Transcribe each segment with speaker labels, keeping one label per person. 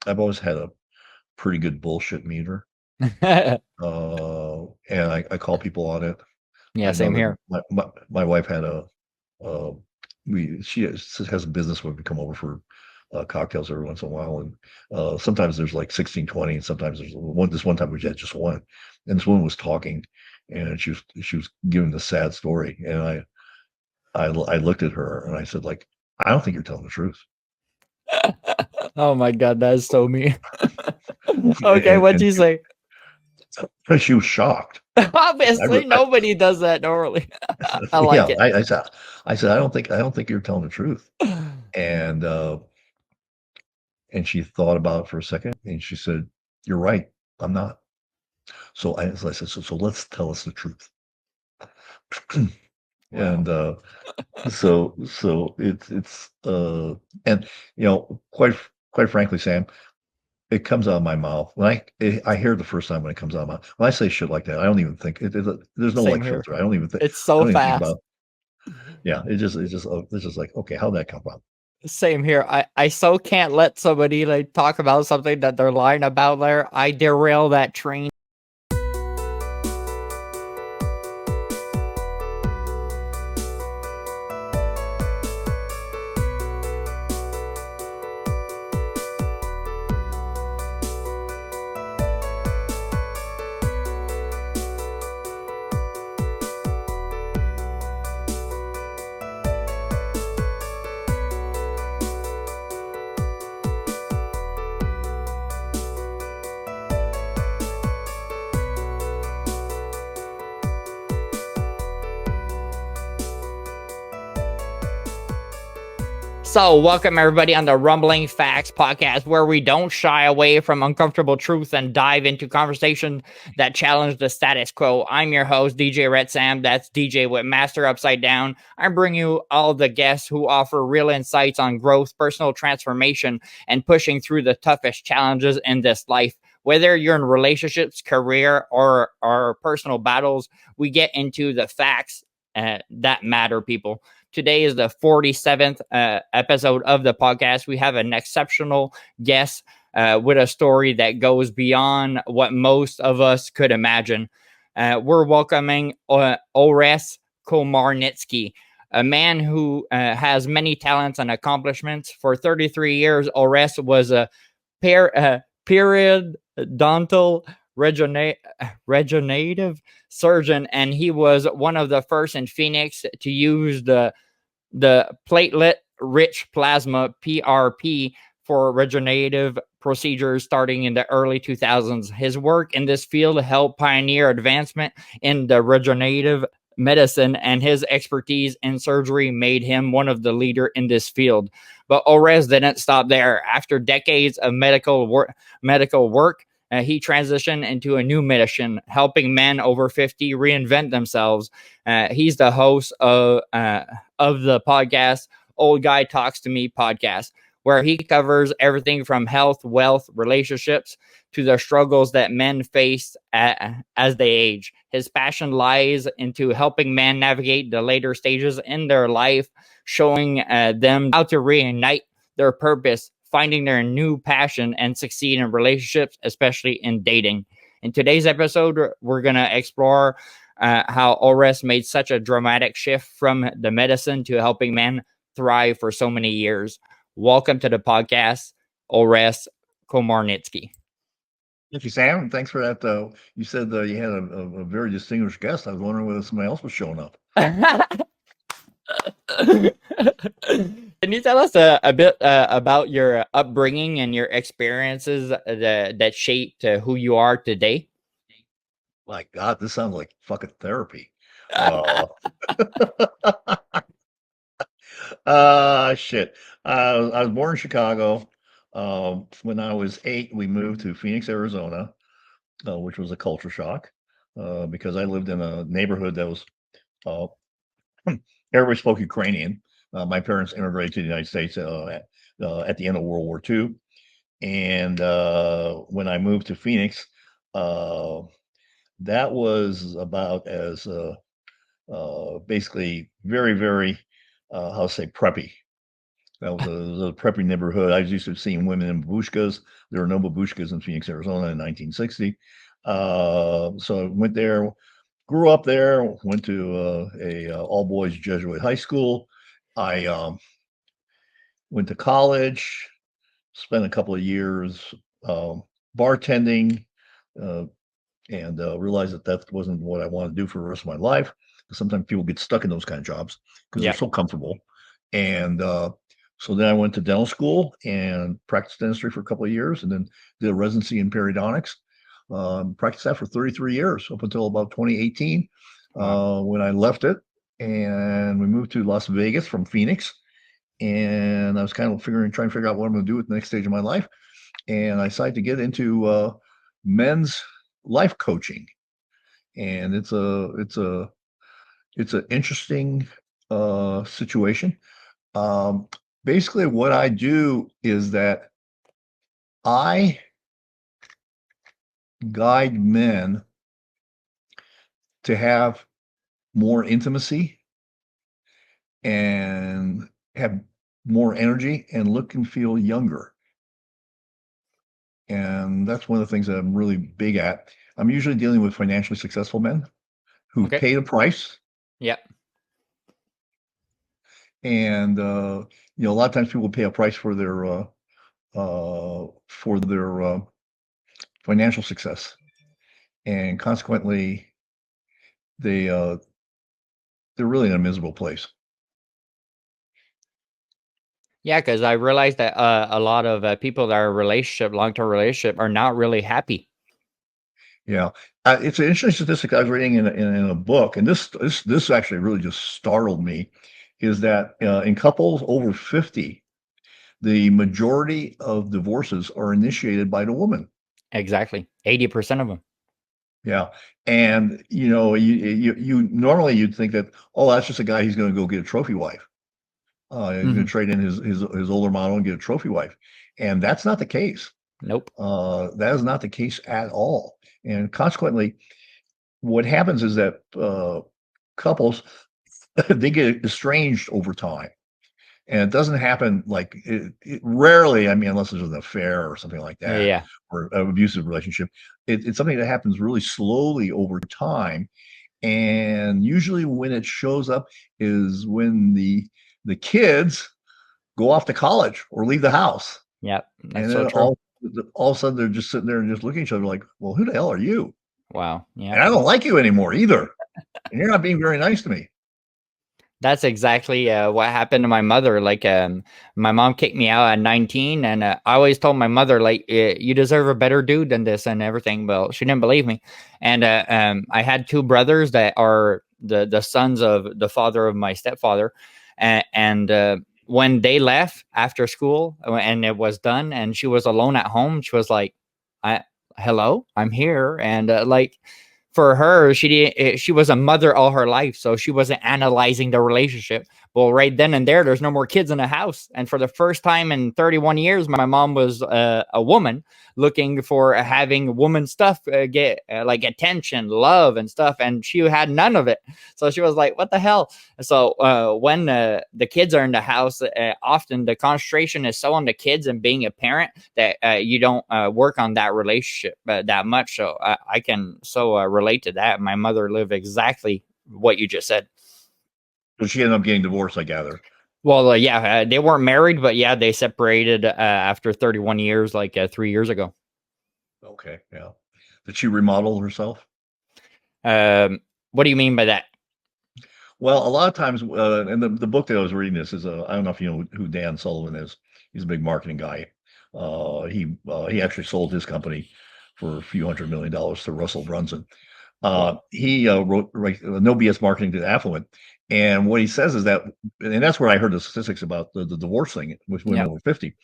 Speaker 1: I've always had a pretty good bullshit meter, and I call people on it.
Speaker 2: Yeah,
Speaker 1: I know
Speaker 2: same
Speaker 1: that
Speaker 2: here.
Speaker 1: my wife had uh, she has a business where we come over for cocktails every once in a while, and sometimes there's like 16, 20, and sometimes there's this one time we had just one, and this woman was talking, and she was giving the sad story, and I looked at her and I said, like, I don't think you're telling the truth.
Speaker 2: Oh my God, that is so mean. Okay,
Speaker 1: and,
Speaker 2: what'd
Speaker 1: and
Speaker 2: you say?
Speaker 1: she was shocked. I,
Speaker 2: Obviously,
Speaker 1: re- I
Speaker 2: nobody does that normally. I like
Speaker 1: yeah,
Speaker 2: it.
Speaker 1: I said I don't think you're telling the truth. And she thought about it for a second, and she said, "You're right. I'm not." So I said, "So let's tell us the truth."
Speaker 2: Wow.
Speaker 1: And so it's and quite frankly, Sam, it comes out of my mouth when I hear it the first time when it comes out of my mouth. When I say shit like that, I don't even think there's no
Speaker 2: Same
Speaker 1: like
Speaker 2: here.
Speaker 1: filter. I don't even think
Speaker 2: It's
Speaker 1: I
Speaker 2: so
Speaker 1: don't even think
Speaker 2: fast.
Speaker 1: about. Yeah, it's just like, okay, how'd that come out?
Speaker 2: Same here. I so can't let somebody like talk about something that they're lying about there. I derail that train. So, welcome everybody on the Rumbling Facts podcast, where we don't shy away from uncomfortable truth and dive into conversation that challenge the status quo. I'm your host, DJ Red Sam. That's DJ with Master Upside Down. I bring you all the guests who offer real insights on growth, personal transformation, and pushing through the toughest challenges in this life. Whether you're in relationships, career, or personal battles, we get into the facts that matter, people. Today is the 47th episode of the podcast. We have an exceptional guest with a story that goes beyond what most of us could imagine. We're welcoming Orest Komarnyckyj, a man who has many talents and accomplishments. For 33 years, Orest was a periodontal regenerative surgeon, and he was one of the first in Phoenix to use the platelet-rich plasma (PRP) for regenerative procedures starting in the early 2000s. His work in this field helped pioneer advancement in the regenerative medicine, and his expertise in surgery made him one of the leaders in this field. But Orest didn't stop there. After decades of medical work, he transitioned into a new mission, helping men over 50 reinvent themselves. He's the host of the podcast Old Guy Talks to Me podcast, where he covers everything from health, wealth, relationships to the struggles that men face as they age. His passion lies into helping men navigate the later stages in their life, showing them how to reignite their purpose, finding their new passion, and succeed in relationships, especially in dating. In today's episode, we're going to explore how Orest made such a dramatic shift from the medicine to helping men thrive for so many years. Welcome to the podcast, Orest Komarnyckyj.
Speaker 1: Thank you, Sam. Thanks for that. You said you had a very distinguished guest. I was wondering whether somebody else was showing up.
Speaker 2: Can you tell us a bit about your upbringing and your experiences that shaped who you are today?
Speaker 1: My God, this sounds like fucking therapy. Uh, shit. I was born in Chicago. When I was 8, we moved to Phoenix, Arizona, which was a culture shock because I lived in a neighborhood that was uh, everybody spoke Ukrainian. My parents immigrated to the United States at the end of World War II. And when I moved to Phoenix, uh, that was about as basically very, very, how to say, preppy. That was a preppy neighborhood. I was used to seeing women in babushkas. There were no babushkas in Phoenix, Arizona in 1960. So I went there, grew up there, went to a all boys Jesuit high school. I went to college, spent a couple of years um, bartending, uh, and realized that that wasn't what I wanted to do for the rest of my life. Sometimes people get stuck in those kind of jobs because they're
Speaker 2: Yeah.
Speaker 1: so comfortable. And so then I went to dental school and practiced dentistry for a couple of years, and then did a residency in periodontics. Practiced that for 33 years up until about 2018
Speaker 2: Wow.
Speaker 1: when I left it, and we moved to Las Vegas from Phoenix. And I was kind of trying to figure out what I'm going to do with the next stage of my life. And I decided to get into men's life coaching, and it's an interesting situation. Um, Basically, what I do is that I guide men to have more intimacy and have more energy and look and feel younger. And that's one of the things that I'm really big at. I'm usually dealing with financially successful men who've
Speaker 2: Okay.
Speaker 1: paid a price.
Speaker 2: Yeah.
Speaker 1: And a lot of times people pay a price for their financial success, and consequently, they they're really in a miserable place.
Speaker 2: Yeah, because I realized that a lot of people that are in a relationship, long-term relationship, are not really happy.
Speaker 1: Yeah, it's an interesting statistic I was reading in a book, and this actually really just startled me. Is that in couples over 50, the majority of divorces are initiated by the woman.
Speaker 2: Exactly. 80% of them.
Speaker 1: Yeah, and you normally you'd think that, oh, that's just a guy, he's going to go get a trophy wife. He's going to
Speaker 2: Hmm.
Speaker 1: trade in his older model and get a trophy wife, and that's not the case.
Speaker 2: Nope.
Speaker 1: That is not the case at all. And consequently, what happens is that couples they get estranged over time, and it doesn't happen like it rarely. I mean, unless there's an affair or something like that,
Speaker 2: Yeah.
Speaker 1: or an abusive relationship. It's something that happens really slowly over time, and usually when it shows up is when the kids go off to college or leave the house,
Speaker 2: Yeah. That's
Speaker 1: and
Speaker 2: so
Speaker 1: then
Speaker 2: true.
Speaker 1: all of a sudden they're just sitting there and just looking at each other like, well, who the hell are you?
Speaker 2: Wow. Yeah.
Speaker 1: And I don't like you anymore either, and you're not being very nice to me.
Speaker 2: That's exactly what happened to my mother. Like, my mom kicked me out at 19, and I always told my mother, like, you deserve a better dude than this and everything. Well, she didn't believe me. And I had two brothers that are the sons of the father of my stepfather, and when they left after school and it was done, and she was alone at home, she was like, "I hello, I'm here," and like for her, she was a mother all her life, so she wasn't analyzing the relationship. Well, right then and there's no more kids in the house, and for the first time in 31 years, my mom was a woman looking for having woman stuff, get like attention, love, and stuff, and she had none of it. So she was like, "What the hell?" So when the kids are in the house, often the concentration is so on the kids and being a parent that you don't work on that relationship that much. So I can so relate to that. My mother lived exactly what you just said.
Speaker 1: So she ended up getting divorced, I gather.
Speaker 2: Well, yeah, they weren't married, but yeah, they separated after 31 years, like 3 years ago.
Speaker 1: Okay, yeah. Did she remodel herself?
Speaker 2: What do you mean by that?
Speaker 1: Well, a lot of times, and the book that I was reading this is, I don't know if you know who Dan Sullivan is. He's a big marketing guy. He actually sold his company for a few $100 million to Russell Brunson.
Speaker 2: Wow.
Speaker 1: He wrote No BS Marketing to the Affluent. And what he says is that, and that's where I heard the statistics about the divorce thing with women
Speaker 2: Yeah.
Speaker 1: over 50,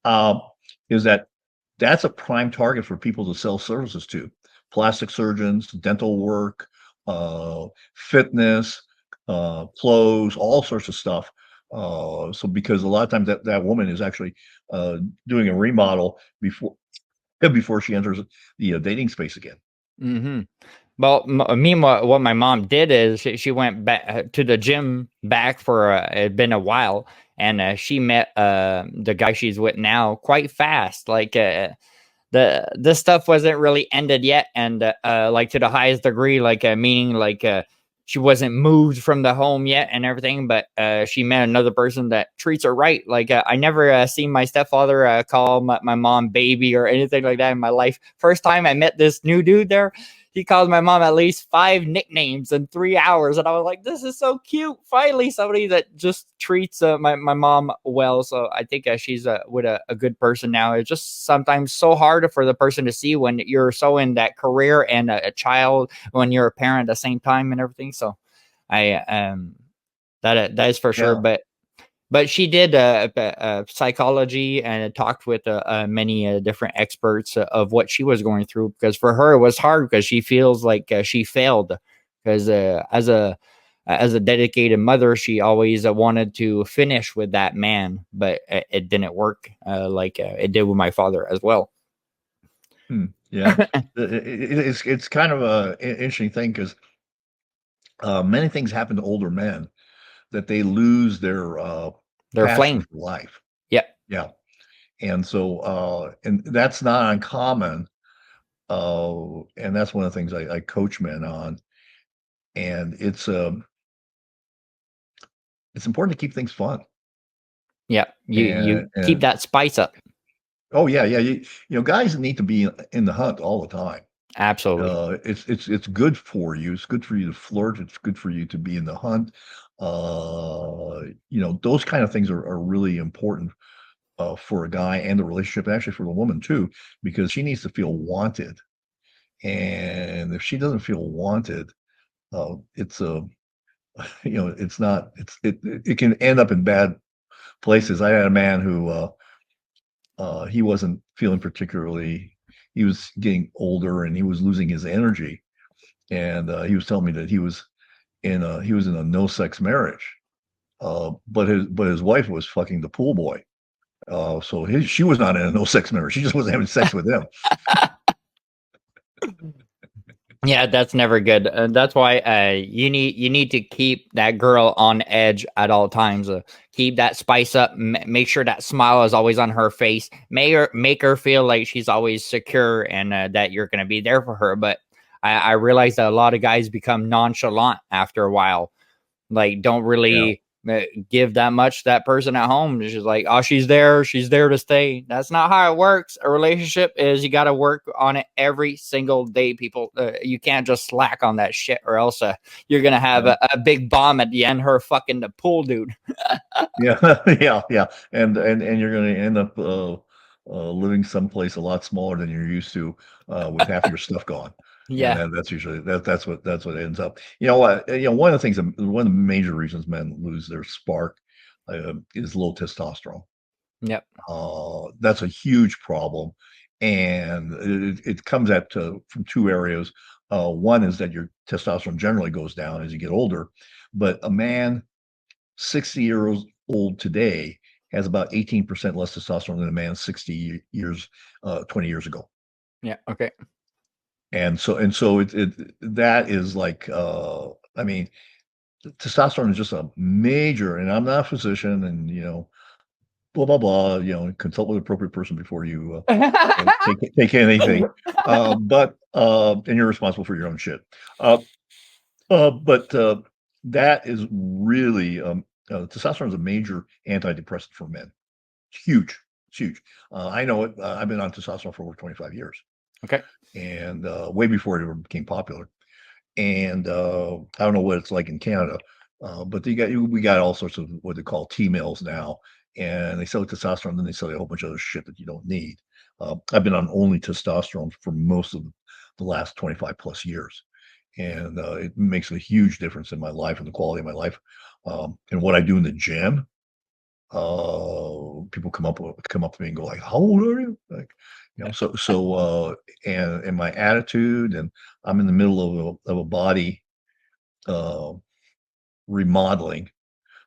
Speaker 1: um, is that that's a prime target for people to sell services to: plastic surgeons, dental work, fitness, clothes, all sorts of stuff. So because a lot of times that woman is actually doing a remodel before she enters the dating space again.
Speaker 2: Hmm. Well, meanwhile, what my mom did is she went back to the gym back for it had been a while, and she met the guy she's with now quite fast. Like the stuff wasn't really ended yet, and like to the highest degree, like meaning like she wasn't moved from the home yet and everything, but she met another person that treats her right. Like I never seen my stepfather call my mom baby or anything like that in my life. First time I met this new dude there, he called my mom at least 5 nicknames in 3 hours, and I was like, "This is so cute! Finally, somebody that just treats my mom well." So I think she's with a good person now. It's just sometimes so hard for the person to see when you're so in that career and a child when you're a parent at the same time and everything. So I that is for sure.
Speaker 1: Yeah.
Speaker 2: But she did psychology and talked with many different experts of what she was going through, because for her it was hard because she feels like she failed, because as a dedicated mother, she always wanted to finish with that man, but it didn't work like it did with my father as well.
Speaker 1: Yeah. It's kind of a interesting thing because many things happen to older men that they lose their
Speaker 2: Their
Speaker 1: passion
Speaker 2: flame.
Speaker 1: for life.
Speaker 2: Yeah.
Speaker 1: Yeah. And so, and that's not uncommon. And that's one of the things I coach men on. And it's important to keep things fun.
Speaker 2: Yeah. You keep
Speaker 1: And
Speaker 2: that spice up.
Speaker 1: oh yeah, yeah. Guys need to be in the hunt all the time.
Speaker 2: Absolutely.
Speaker 1: It's good for you. It's good for you to flirt. It's good for you to be in the hunt. Those kind of things are really important for a guy and the relationship, actually for the woman too, because she needs to feel wanted. And if she doesn't feel wanted, it's a it's not it can end up in bad places. I had a man who he wasn't feeling particularly. He was getting older and he was losing his energy, and he was telling me that he was in a no sex marriage, but his wife was fucking the pool boy. So she was not in a no sex marriage. She just wasn't having sex with him.
Speaker 2: Yeah, that's never good. That's why you need to keep that girl on edge at all times. Keep that spice up. Make sure that smile is always on her face. Make her feel like she's always secure and that you're going to be there for her. But I realize that a lot of guys become nonchalant after a while. Like, don't
Speaker 1: Yeah.
Speaker 2: really give that much to that person at home. It's just like, oh, she's there to stay. That's not how it works. A relationship is, you got to work on it every single day, people. You can't just slack on that shit, or else you're gonna have
Speaker 1: Yeah.
Speaker 2: a big bomb at the end, her fucking the pool dude.
Speaker 1: Yeah. Yeah. Yeah. And you're going to end up living someplace a lot smaller than you're used to, with half your stuff gone. And
Speaker 2: Yeah.
Speaker 1: that's usually that's what ends up. You know what? One of the things, one of the major reasons men lose their spark is low testosterone.
Speaker 2: Yep.
Speaker 1: That's a huge problem, and it comes from two areas. One is that your testosterone generally goes down as you get older, but a man 60 years old today has about 18% less testosterone than a man 60 years 20 years ago.
Speaker 2: Yeah. Okay.
Speaker 1: And so that is like, I mean, testosterone is just a major, and I'm not a physician, and blah blah blah, consult with the appropriate person before you take anything. And you're responsible for your own shit. Uh, but that is really, testosterone is a major antidepressant for men. It's huge. It's huge. I know it. I've been on testosterone for over 25 years,
Speaker 2: Okay.
Speaker 1: and way before it ever became popular. And I don't know what it's like in Canada, but we got all sorts of what they call T-mills now, and they sell testosterone, then they sell you a whole bunch of other shit that you don't need. I've been on only testosterone for most of the last 25 plus years, and it makes a huge difference in my life and the quality of my life, and what I do in the gym. People come up to me and go like, "How old are you?" Like, and my attitude, and I'm in the middle of a body uh, remodeling.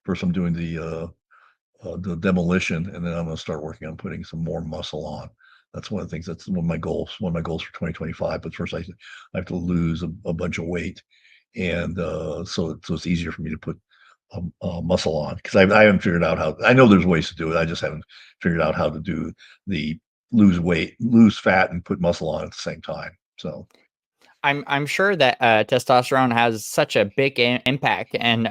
Speaker 1: First, I'm doing the demolition, and then I'm going to start working on putting some more muscle on. That's one of the things. That's one of my goals. One of my goals for 2025. But first, I have to lose a bunch of weight, and so it's easier for me to put muscle on, because I haven't figured out how. I know there's ways to do it. I just haven't figured out how to do the lose weight, lose fat, and put muscle on at the same time. So
Speaker 2: I'm sure that testosterone has such a big impact, and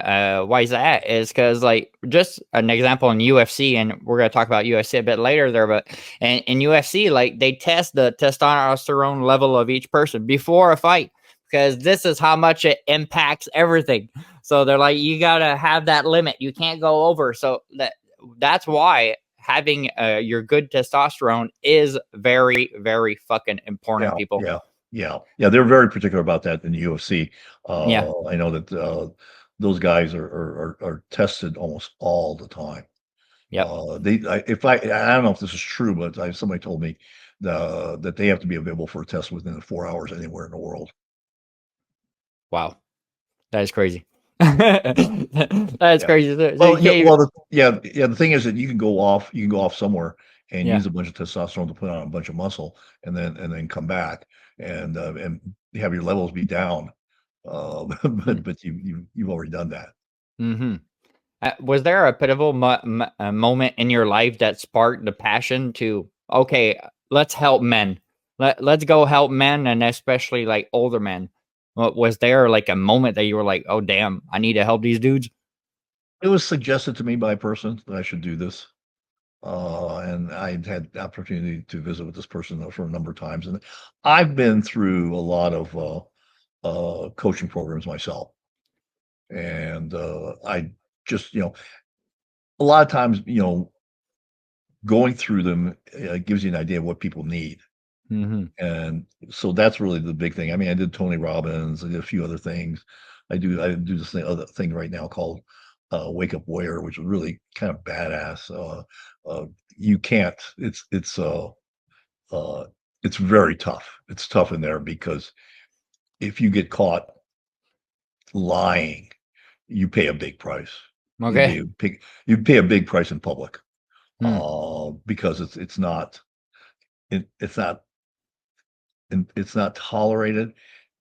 Speaker 2: why is that? Is because, like, just an example in UFC, and we're gonna talk about UFC a bit later there, but in UFC, like, they test the testosterone level of each person before a fight, because this is how much it impacts everything. So they're like, you gotta have that limit, you can't go over. So that's why having your good testosterone is very, very fucking
Speaker 1: yeah,
Speaker 2: important, people.
Speaker 1: yeah. They're very particular about that in the UFC.
Speaker 2: Yeah.
Speaker 1: I know that those guys are tested almost all the time.
Speaker 2: Yep.
Speaker 1: I don't know if this is true, but somebody told me that they have to be available for a test within 4 hours anywhere in the world.
Speaker 2: Wow. That is crazy. That is
Speaker 1: Yeah.
Speaker 2: crazy. So
Speaker 1: Well,
Speaker 2: you can't even,
Speaker 1: yeah. The thing is that you can go off somewhere and
Speaker 2: yeah.
Speaker 1: use a bunch of testosterone to put on a bunch of muscle, and then come back and have your levels be down. But you've already done that.
Speaker 2: Mm-hmm. Was there a pivotal moment in your life that sparked the passion to, okay, let's help men. Let's go help men, and especially like older men. Was there like a moment that you were like, oh, damn, I need to help these dudes?
Speaker 1: It was suggested to me by a person that I should do this. And I had the opportunity to visit with this person for a number of times, and I've been through a lot of coaching programs myself, and I just, a lot of times, going through them gives you an idea of what people need,
Speaker 2: Mm-hmm.
Speaker 1: and so that's really the big thing. I mean, I did Tony Robbins, I did a few other things. I do this other thing right now called Wake Up Warrior, which is really kind of badass. You can't. Uh, it's very tough. It's tough in there because if you get caught lying, you pay a big price. You pay
Speaker 2: Okay.
Speaker 1: a big you pay a big price in public,
Speaker 2: Hmm.
Speaker 1: because it's not it's not tolerated,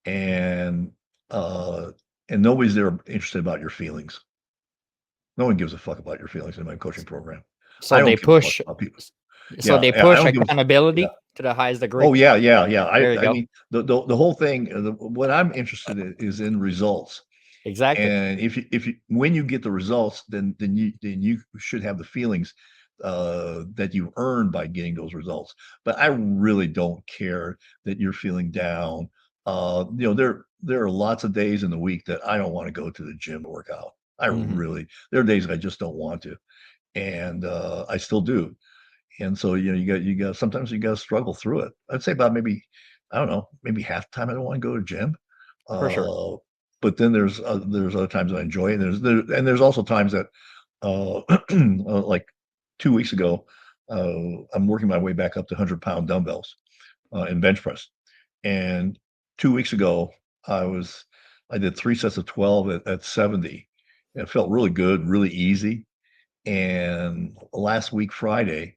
Speaker 1: and uh, and nobody's there interested about your feelings. No one gives a fuck about your feelings in my coaching program. I
Speaker 2: So
Speaker 1: don't
Speaker 2: they
Speaker 1: give a fuck
Speaker 2: push.
Speaker 1: about people.
Speaker 2: So they
Speaker 1: I
Speaker 2: push
Speaker 1: don't give a yeah.
Speaker 2: accountability to the highest degree.
Speaker 1: Oh, yeah.
Speaker 2: There you
Speaker 1: I
Speaker 2: go.
Speaker 1: mean, the whole thing, what I'm interested in is in results.
Speaker 2: Exactly.
Speaker 1: And if you when you get the results, then you should have the feelings that you earned by getting those results. But I really don't care that you're feeling down. There are lots of days in the week that I don't want to go to the gym to work out.
Speaker 2: Hmm.
Speaker 1: There are days I just don't want to, and I still do. And so, you got sometimes you got to struggle through it. I'd say about maybe, I don't know, maybe half the time I don't want to go to gym.
Speaker 2: For sure.
Speaker 1: Uh, but then there's other times I enjoy it. And there's also times that, like 2 weeks ago, I'm working my way back up to 100-pound dumbbells in bench press. And 2 weeks ago, I did 3 sets of 12 at 70. It felt really good, really easy. And last week, Friday,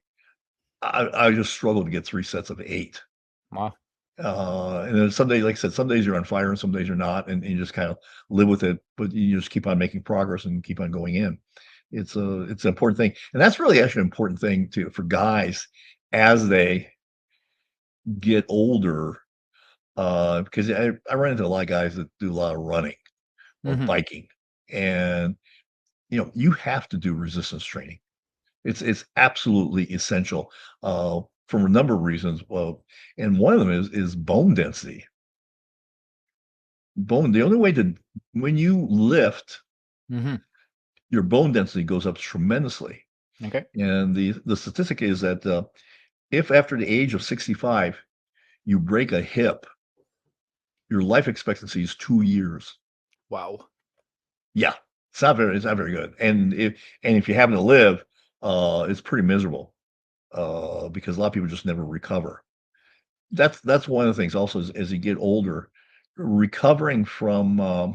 Speaker 1: I just struggled to get 3 sets of 8.
Speaker 2: Wow.
Speaker 1: And then some days, like I said, some days you're on fire and some days you're not, and you just kind of live with it, but you just keep on making progress and keep on going in. It's an important thing, and that's really actually an important thing too for guys as they get older, because I run into a lot of guys that do a lot of running or
Speaker 2: Hmm.
Speaker 1: biking, and you have to do resistance training. It's absolutely essential, for a number of reasons. Well, and one of them is bone density. The only way to when you lift,
Speaker 2: Hmm.
Speaker 1: your bone density goes up tremendously.
Speaker 2: Okay.
Speaker 1: And the statistic is that, if after the age of 65 you break a hip, your life expectancy is 2 years.
Speaker 2: Wow.
Speaker 1: Yeah, it's not very good. And if you happen to live, it's pretty miserable, because a lot of people just never recover. That's one of the things also as you get older, recovering uh,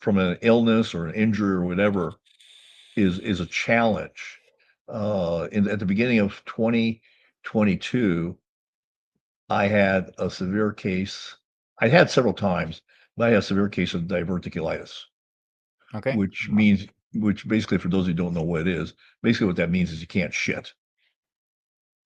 Speaker 1: from an illness or an injury or whatever is a challenge. at the beginning of 2022, I had a severe case. I had several times, but I had a severe case of diverticulitis,
Speaker 2: Okay.
Speaker 1: which means, which basically, for those who don't know what it is, basically what that means is you can't shit.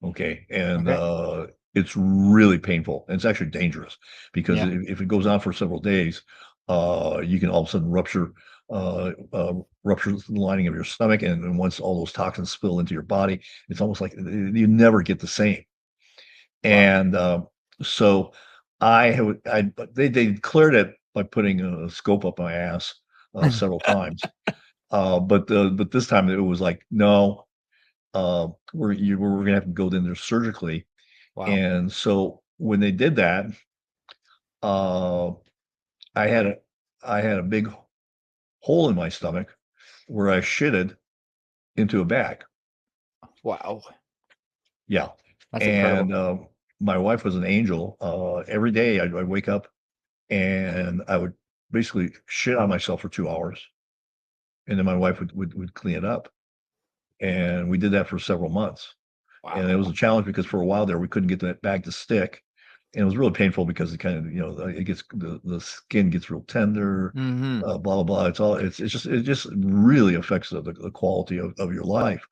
Speaker 1: Okay. And
Speaker 2: Okay.
Speaker 1: it's really painful. And it's actually dangerous because
Speaker 2: Yeah.
Speaker 1: if it goes on for several days, you can all of a sudden rupture the lining of your stomach. And once all those toxins spill into your body, it's almost like you never get the same.
Speaker 2: Wow.
Speaker 1: And so but they cleared it by putting a scope up my ass several times. But this time it was like, no, we're gonna have to go in there surgically.
Speaker 2: Wow.
Speaker 1: And so when they did that, uh, I had a I had a big hole in my stomach where I shitted into a bag.
Speaker 2: Wow.
Speaker 1: Yeah.
Speaker 2: That's incredible.
Speaker 1: And my wife was an angel. Every day I'd wake up and I would basically shit on myself for 2 hours, and then my wife would clean it up. And we did that for several months. And it was
Speaker 2: Wow.
Speaker 1: a challenge because for a while there we couldn't get that bag to stick. And it was really painful because it kind of, it gets the skin gets real tender,
Speaker 2: Hmm.
Speaker 1: blah blah blah. It just really affects the quality of your life.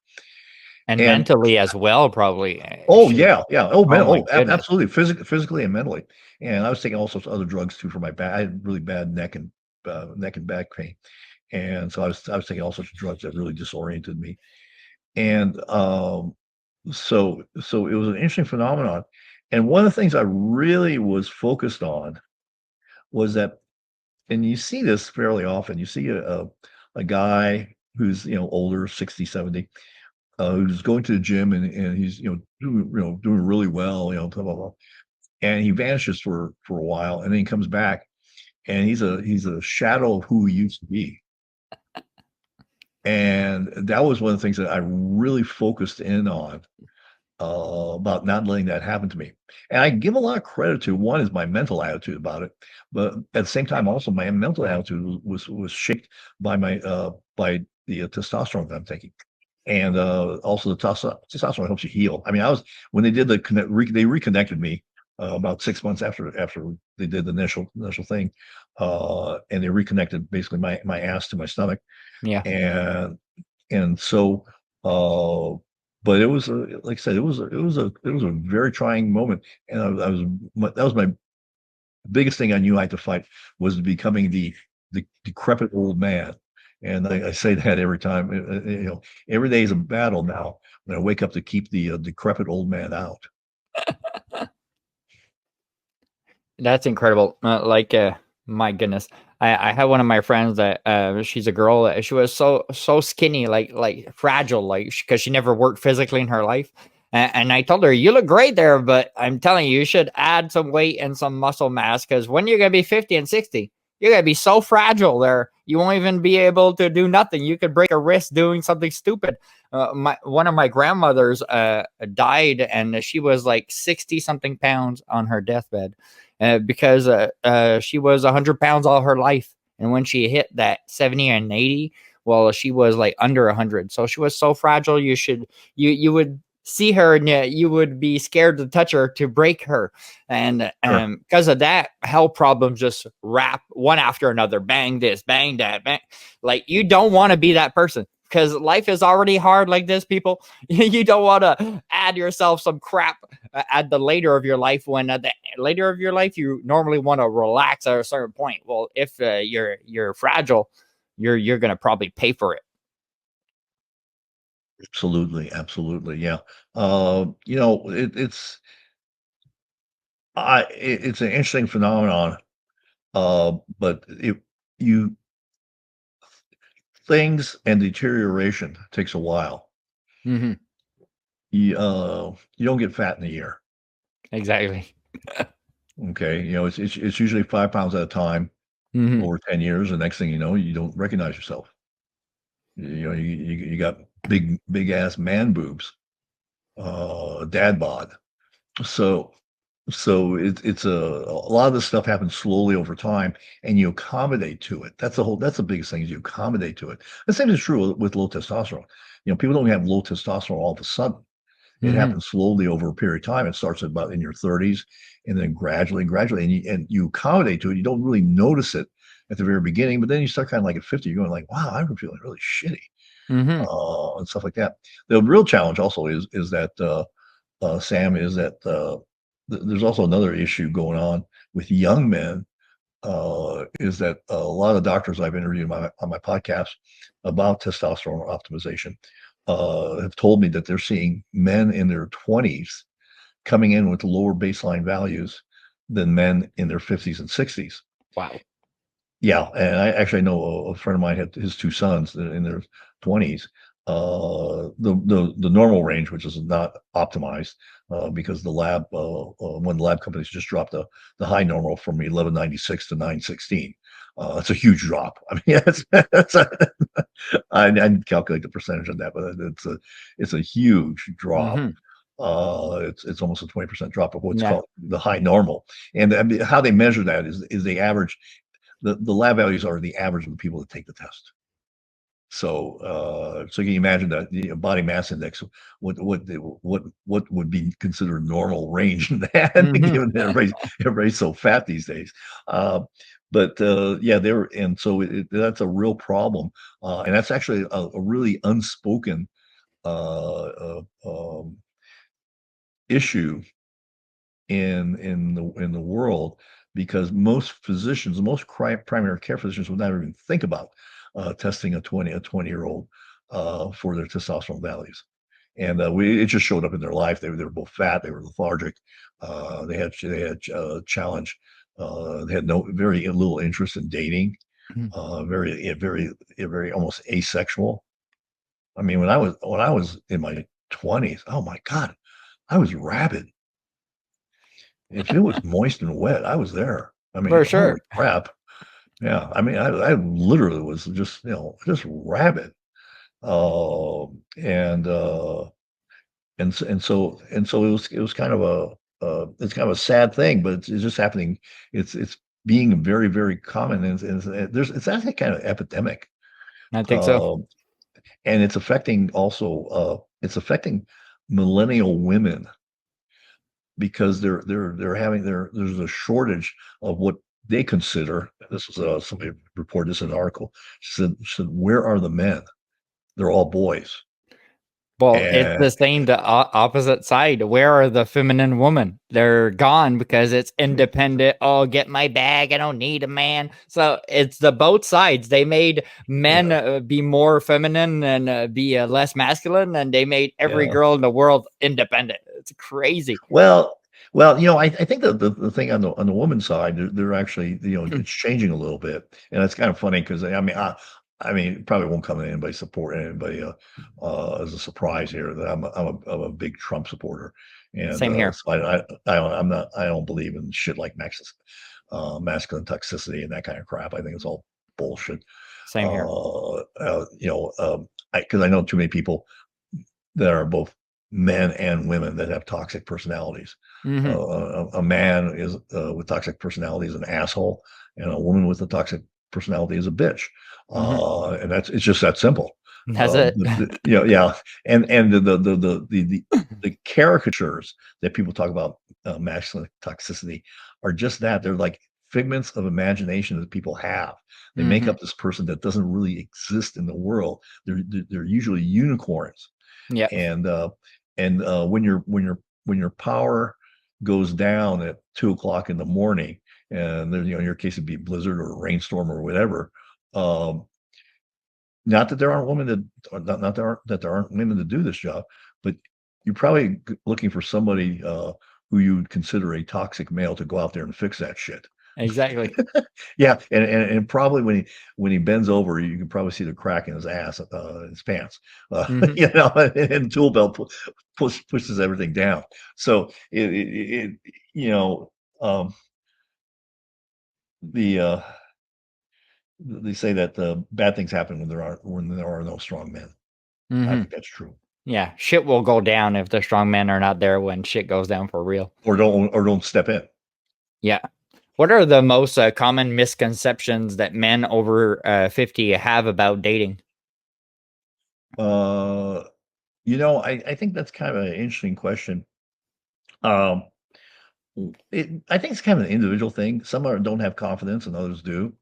Speaker 2: And
Speaker 1: And
Speaker 2: mentally as well, probably.
Speaker 1: oh
Speaker 2: Should.
Speaker 1: yeah, yeah. Oh man,
Speaker 2: Oh my goodness.
Speaker 1: absolutely, physically and mentally. And I was taking all sorts of other drugs too for my back. I had really bad neck and back pain, and so I was taking all sorts of drugs that really disoriented me. And so it was an interesting phenomenon. And one of the things I really was focused on was that, and you see this fairly often. You see a guy who's older, 60, 70, who's going to the gym and he's doing really well, blah blah blah, and he vanishes for a while, and then he comes back, and he's a shadow of who he used to be. And that was one of the things that I really focused in on, about not letting that happen to me. And I give a lot of credit to, one is my mental attitude about it, but at the same time, also my mental attitude was shaped by the testosterone that I'm taking. And also the testosterone helps you heal. I mean, when they did they reconnected me about 6 months after they did the initial thing, and they reconnected basically my ass to my stomach,
Speaker 2: Yeah.
Speaker 1: and so, but it was like I said, it was a very trying moment, and that was my biggest thing I knew I had to fight, was becoming the decrepit old man. And I say that every time, every day is a battle now when I wake up to keep the decrepit old man out.
Speaker 2: That's incredible. My goodness, I had one of my friends that she's a girl. She was so skinny, like fragile, like because she never worked physically in her life. And I told her, "You look great there, but I'm telling you, you should add some weight and some muscle mass because when you're gonna be 50 and 60, you're gonna be so fragile there. You won't even be able to do nothing. You could break a wrist doing something stupid." My one of my grandmothers died, and she was like 60 something pounds on her deathbed because she was 100 pounds all her life. And when she hit that 70 and 80, well, she was like under 100. So she was so fragile. You would see her and you would be scared to touch her to break her. And
Speaker 1: Sure.
Speaker 2: because of that, health problems just wrap one after another. Bang this, bang that, bang. Like you don't want to be that person because life is already hard like this, people. You don't want to add yourself some crap at the later of your life when at the later of your life you normally want to relax at a certain point. Well, if you're fragile, you're gonna probably pay for it.
Speaker 1: Absolutely, absolutely, yeah. It's an interesting phenomenon, but it you things and deterioration takes a while.
Speaker 2: Hmm.
Speaker 1: You don't get fat in a year.
Speaker 2: Exactly.
Speaker 1: Okay, it's usually 5 pounds at a time
Speaker 2: Hmm.
Speaker 1: over 10 years. The next thing you know, you don't recognize yourself. You got big ass man boobs, dad bod. So So it's a lot of this stuff happens slowly over time, and you accommodate to it. That's the biggest thing is you accommodate to it. The same is true with low testosterone. People don't have low testosterone all of a sudden. It
Speaker 2: Hmm.
Speaker 1: happens slowly over a period of time. It starts at about in your 30s, and then gradually, and you accommodate to it. You don't really notice it at the very beginning, but then you start kind of like at 50, you're going like, wow, I'm feeling really shitty,
Speaker 2: Hmm.
Speaker 1: and stuff like that. The real challenge also is that Sam, is that there's also another issue going on with young men. Is that a lot of doctors I've interviewed on my podcast about testosterone optimization have told me that they're seeing men in their 20s coming in with lower baseline values than men in their 50s and 60s.
Speaker 2: Wow.
Speaker 1: Yeah, and I actually know a friend of mine had his two sons in their 20s. The normal range, which is not optimized, because one lab companies just dropped the high normal from 1196 to 916. It's a huge drop. I mean, I didn't calculate the percentage on that, but it's a huge drop.
Speaker 2: Hmm.
Speaker 1: It's almost a 20% drop of what's
Speaker 2: Yeah.
Speaker 1: called the high normal. And I mean, how they measure that is the average. The lab values are the average of the people that take the test. So can you imagine that the body mass index, what would be considered normal range in that,
Speaker 2: Hmm.
Speaker 1: given that everybody's so fat these days. Uh, but yeah, and so that's a real problem, and that's actually a really unspoken issue in the world, because most physicians, most primary care physicians would never even think about testing a 20-year-old for their testosterone values. And it just showed up in their life. They were both fat, they were lethargic, they had challenge, they had no very little interest in dating, very almost asexual. I mean, when I was in my 20s, oh my God, I was rabid. If it was moist and wet, I was there. I mean,
Speaker 2: For
Speaker 1: holy
Speaker 2: sure.
Speaker 1: crap. Yeah, I mean, I literally was just rabid. And and so it was kind of it's kind of a sad thing, but it's just happening. It's being very, very common, it's actually kind of epidemic.
Speaker 2: I think so.
Speaker 1: Um, and it's affecting millennial women, because there's a shortage of what they consider. This was somebody reported this in an article. She said, where are the men? They're all boys.
Speaker 2: Well, it's
Speaker 1: And
Speaker 2: the same, the opposite side. Where are the feminine women? They're gone because it's independent. Oh, get my bag. I don't need a man. So it's the both sides. They made men
Speaker 1: yeah,
Speaker 2: be more feminine and be less masculine, and they made every
Speaker 1: yeah.
Speaker 2: girl in the world independent. It's crazy.
Speaker 1: Well, I think the thing on the woman's side, they're actually, it's changing a little bit, and it's kind of funny because I mean, it probably won't come to anybody's support anybody as a surprise here that I'm a big Trump supporter, and
Speaker 2: Same here.
Speaker 1: so I don't believe in shit like masculine toxicity and that kind of crap. I think it's all bullshit.
Speaker 2: Same here.
Speaker 1: Because I know too many people that are both men and women that have toxic personalities.
Speaker 2: Hmm.
Speaker 1: A man is with toxic personality is an asshole, and a woman with a toxic personality is a bitch.
Speaker 2: Hmm.
Speaker 1: And it's just that simple.
Speaker 2: That's it.
Speaker 1: Yeah, and the caricatures that people talk about masculine toxicity are just that. They're like figments of imagination that people have. They make
Speaker 2: Hmm.
Speaker 1: up this person that doesn't really exist in the world. They're usually unicorns,
Speaker 2: Yep.
Speaker 1: and when your power goes down at 2 o'clock in the morning, and then, in your case it'd be a blizzard or a rainstorm or whatever. um Not that there aren't women not that there aren't women to do this job, but you're probably looking for somebody who you would consider a toxic male to go out there and fix that shit.
Speaker 2: Exactly.
Speaker 1: Yeah, and probably when he bends over, you can probably see the crack in his ass, his pants,
Speaker 2: Hmm.
Speaker 1: and tool belt pushes everything down. So um, the they say that bad things happen when there are no strong men. I
Speaker 2: Hmm.
Speaker 1: think that's true.
Speaker 2: Yeah, shit will go down if the strong men are not there when shit goes down for real.
Speaker 1: or don't step in.
Speaker 2: Yeah. What are the most common misconceptions that men over 50 have about dating?
Speaker 1: I think that's kind of an interesting question. Um, I think it's kind of an individual thing. Some don't have confidence, and others do.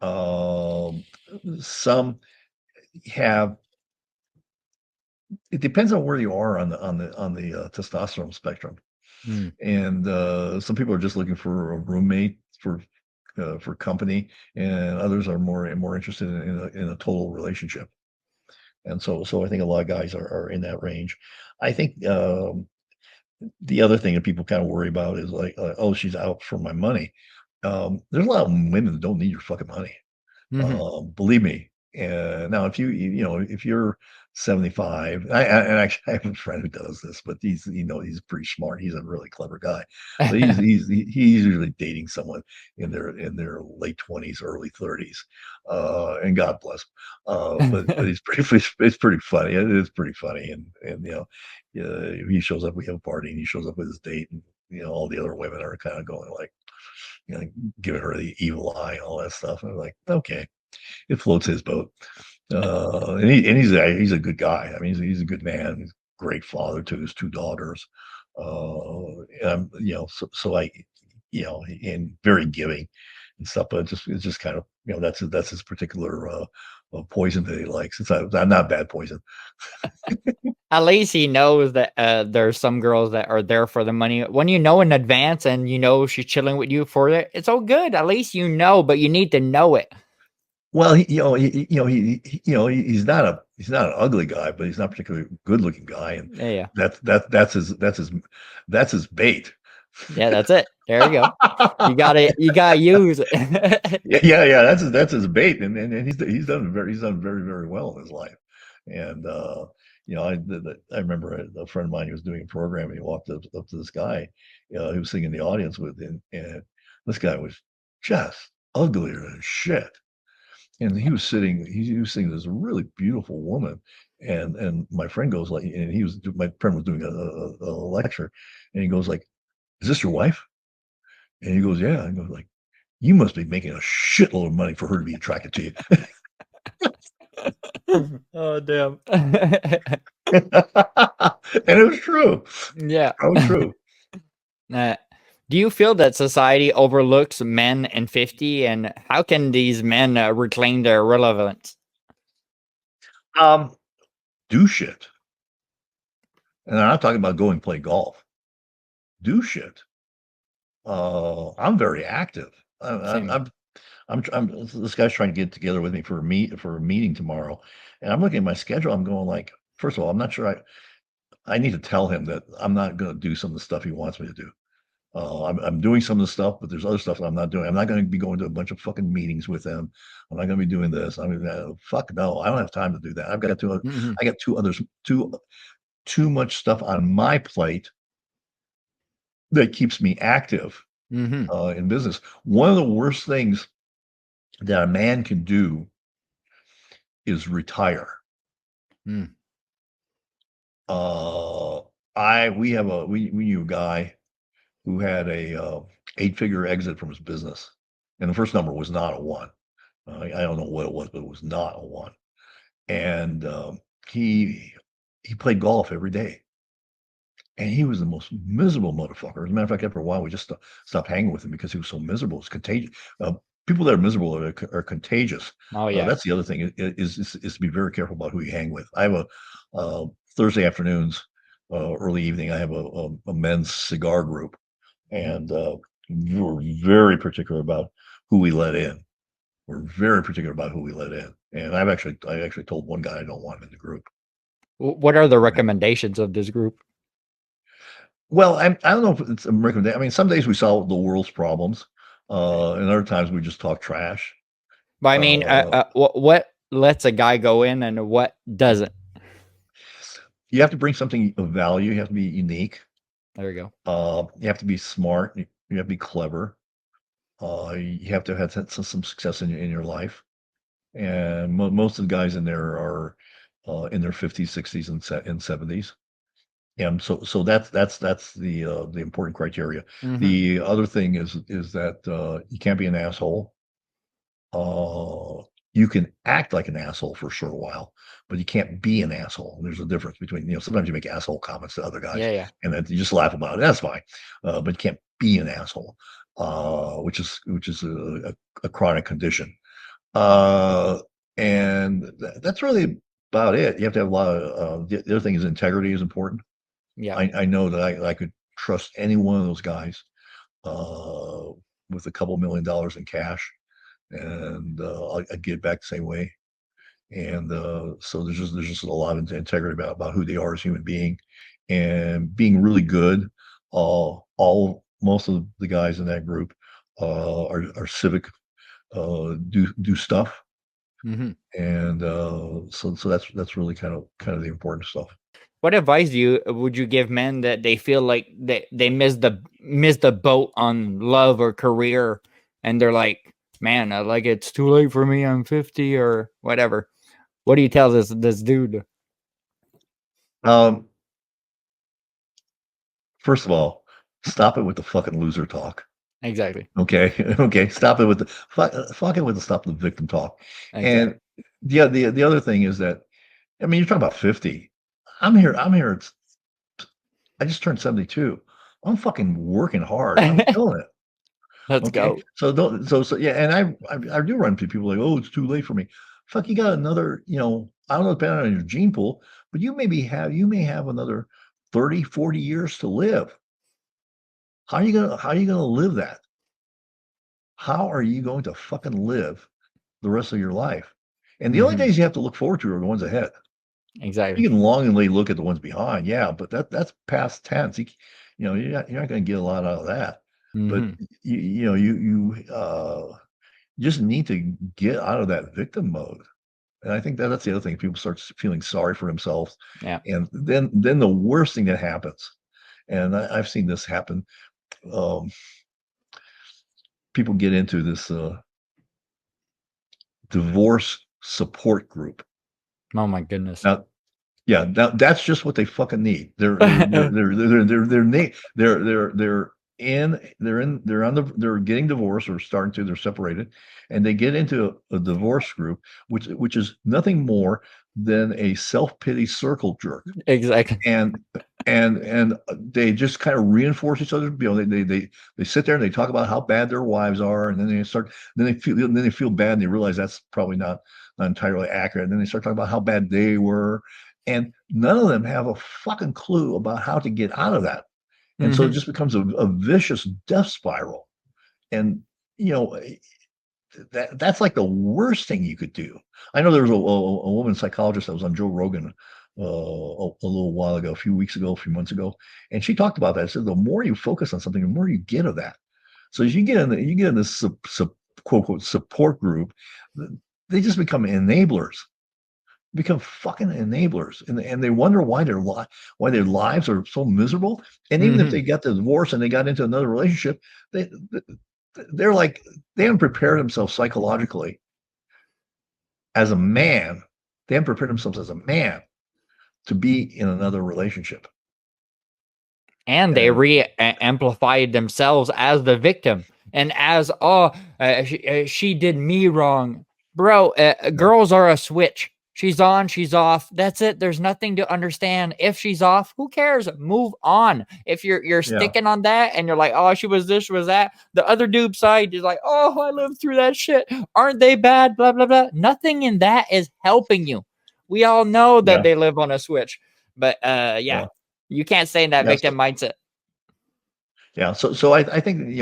Speaker 1: Um, some have. It depends on where you are on the testosterone spectrum,
Speaker 2: Mm.
Speaker 1: and some people are just looking for a roommate for company, and others are more interested in a total relationship. And so I think a lot of guys are in that range. I think the other thing that people kind of worry about is like, oh, she's out for my money. There's a lot of women that don't need your fucking money.
Speaker 2: Hmm.
Speaker 1: Believe me. Now, if you're 75, and actually I have a friend who does this, but he's pretty smart. He's a really clever guy, but he's usually dating someone in their late 20s, early 30s, and God bless him. But it's pretty funny. It is pretty funny, and he shows up. We have a party, and he shows up with his date, and all the other women are kind of going like, giving her the evil eye, and all that stuff. And I'm like, okay, it floats his boat. And he's a good guy. I mean, he's a good man. He's a great father to his two daughters. So I, and very giving and stuff. But it's just kind of, that's his particular poison that he likes. It's not bad poison.
Speaker 2: At least he knows that there's some girls that are there for the money. When you know in advance and you know she's chilling with you for it, it's all good. At least you know, but you need to know it.
Speaker 1: Well, he's not an ugly guy, but he's not a particularly good looking guy, and
Speaker 2: Yeah, yeah,
Speaker 1: that's his bait.
Speaker 2: yeah. That's it. There you go. You gotta use it.
Speaker 1: Yeah. That's his bait, and he's done very very well in his life, and I remember a friend of mine, he was doing a program, and he walked up to this guy, he was sitting in the audience with him, and this guy was just uglier than shit. And he was sitting with this really beautiful woman. And my friend goes like, and my friend was doing a lecture, and he goes like, "Is this your wife?" And he goes, "Yeah." And he goes like, "You must be making a shitload of money for her to be attracted to
Speaker 2: Oh damn.
Speaker 1: you." And it was true.
Speaker 2: Yeah.
Speaker 1: Probably true.
Speaker 2: Uh, do you feel that society overlooks men in 50, and how can these men reclaim their relevance?
Speaker 1: Um, do shit. And I'm not talking about going play golf. Do shit. I'm very active.
Speaker 2: Same.
Speaker 1: This guy's trying to get together with me for a meeting tomorrow, and I'm looking at my schedule. I'm going like, first of all, I'm not sure I need to tell him that I'm not going to do some of the stuff he wants me to do. I'm doing some of the stuff, but there's other stuff that I'm not doing. I'm not going to be going to a bunch of fucking meetings with him. I'm not going to be doing this. I mean, fuck no, I don't have time to do that.
Speaker 2: Hmm.
Speaker 1: I got too much stuff on my plate that keeps me active
Speaker 2: Hmm.
Speaker 1: in business. One of the worst things that a man can do is retire.
Speaker 2: Mm.
Speaker 1: Uh, we knew a guy who had a 8-figure exit from his business, and the first number was not a one. I don't know what it was, but it was not a one. And he he played golf every day, and he was the most miserable motherfucker. As a matter of fact, after a while, we just stopped hanging with him because he was so miserable. It's contagious. People that are miserable are contagious.
Speaker 2: Oh yeah.
Speaker 1: That's the other thing is to be very careful about who you hang with. I have a Thursday afternoons, early evening. I have a men's cigar group, and we're very particular about who we let in. We're very particular about who we let in. And I actually told one guy I don't want him in the group.
Speaker 2: What are the recommendations of this group?
Speaker 1: Well, I don't know if it's a recommendation. I mean, some days we solve the world's problems, and other times we just talk trash.
Speaker 2: But I mean,
Speaker 1: Uh,
Speaker 2: what lets a guy go in and what doesn't?
Speaker 1: you have to bring something of value. You have to be unique.
Speaker 2: There you go.
Speaker 1: You have to be smart. You have to be clever. You have to have had some success in your life. And most of the guys in there are in their 50s, 60s, and 70s. And so that's the important criteria.
Speaker 2: Mhm.
Speaker 1: The other thing is that you can't be an asshole. You can act like an asshole for a short while, but you can't be an asshole. There's a difference between, sometimes you make asshole comments to other guys,
Speaker 2: Yeah.
Speaker 1: and then you just laugh about it. That's fine, but you can't be an asshole, which is a chronic condition. And that's really about it. You have to have a lot of. The other thing is integrity is important.
Speaker 2: Yeah.
Speaker 1: I know that I could trust any one of those guys uh, with a couple $1 million in cash, and I'd get back the same way. And so there's just a lot of integrity about who they are as human being, and being really good. Most of the guys in that group are civic, do stuff,
Speaker 2: Mhm.
Speaker 1: and so that's really kind of the important stuff.
Speaker 2: What advice would you give men that they feel like they missed the boat on love or career, and they're like, man, like it's too late for me. I'm 50 or whatever. What do you tell this dude?
Speaker 1: Um, First of all, stop it with the fucking loser talk.
Speaker 2: Exactly.
Speaker 1: Okay, okay, stop it with the fucking with the stop the victim talk.
Speaker 2: Exactly.
Speaker 1: And the other thing is that, I mean, you're talking about 50. I'm here. I just turned 72. I'm fucking working hard. I'm killing it.
Speaker 2: Let's
Speaker 1: Okay,
Speaker 2: go.
Speaker 1: so don't so yeah, and I do run into people like, oh, it's too late for me. Fuck, you got another, I don't know, depending on your gene pool, but you may have another 30, 40 years to live. How are you gonna live that? How are you going to fucking live the rest of your life? And the only
Speaker 2: Mhm.
Speaker 1: days you have to look forward to are the ones ahead.
Speaker 2: Exactly.
Speaker 1: You can longingly look at the ones behind, yeah, but that's past tense. You're not going to get a lot out of that. But
Speaker 2: Mhm.
Speaker 1: you just need to get out of that victim mode. And I think that's the other thing. People start feeling sorry for themselves,
Speaker 2: Yeah.
Speaker 1: and then the worst thing that happens, and I've seen this happen. Um, People get into this divorce support group.
Speaker 2: Oh my goodness.
Speaker 1: Now, yeah, that's just what they fucking need. They're getting divorced, or starting to, they're separated, and they get into a divorce group, which is nothing more than a self-pity circle jerk.
Speaker 2: Exactly.
Speaker 1: And they just kind of reinforce each other. They sit there and they talk about how bad their wives are, and then they feel bad, and they realize that's probably not entirely accurate. And then they start talking about how bad they were, and none of them have a fucking clue about how to get out of that. And so it
Speaker 2: Mhm.
Speaker 1: just becomes a vicious death spiral. And you know, that's like the worst thing you could do. I know there was a woman psychologist that was on Joe Rogan a little while ago, a few weeks ago, a few months ago, and she talked about that. She said the more you focus on something, the more you get of that. So as you get in this quote unquote support group, they just become enablers, become fucking enablers, and they wonder why why their lives are so miserable. And even if
Speaker 2: Mhm.
Speaker 1: they got the divorce and they got into another relationship, they they're like, they haven't prepared themselves psychologically as a man. They haven't prepared themselves as a man to be in another relationship.
Speaker 2: And they
Speaker 1: And
Speaker 2: amplified themselves as the victim, and as, oh, she did me wrong, bro.
Speaker 1: yeah,
Speaker 2: Girls are a switch. She's on, she's off. That's it. There's nothing to understand. If she's off, who cares? Move on. If you're
Speaker 1: yeah,
Speaker 2: sticking on that and you're like, oh, she was this, she was that, the other dude side is like, oh, I lived through that shit. Aren't they bad? Blah blah blah. Nothing in that is helping you. We all know that
Speaker 1: yeah,
Speaker 2: they live on a switch, but yeah,
Speaker 1: yeah,
Speaker 2: you can't stay in that
Speaker 1: yeah.
Speaker 2: victim mindset.
Speaker 1: So I think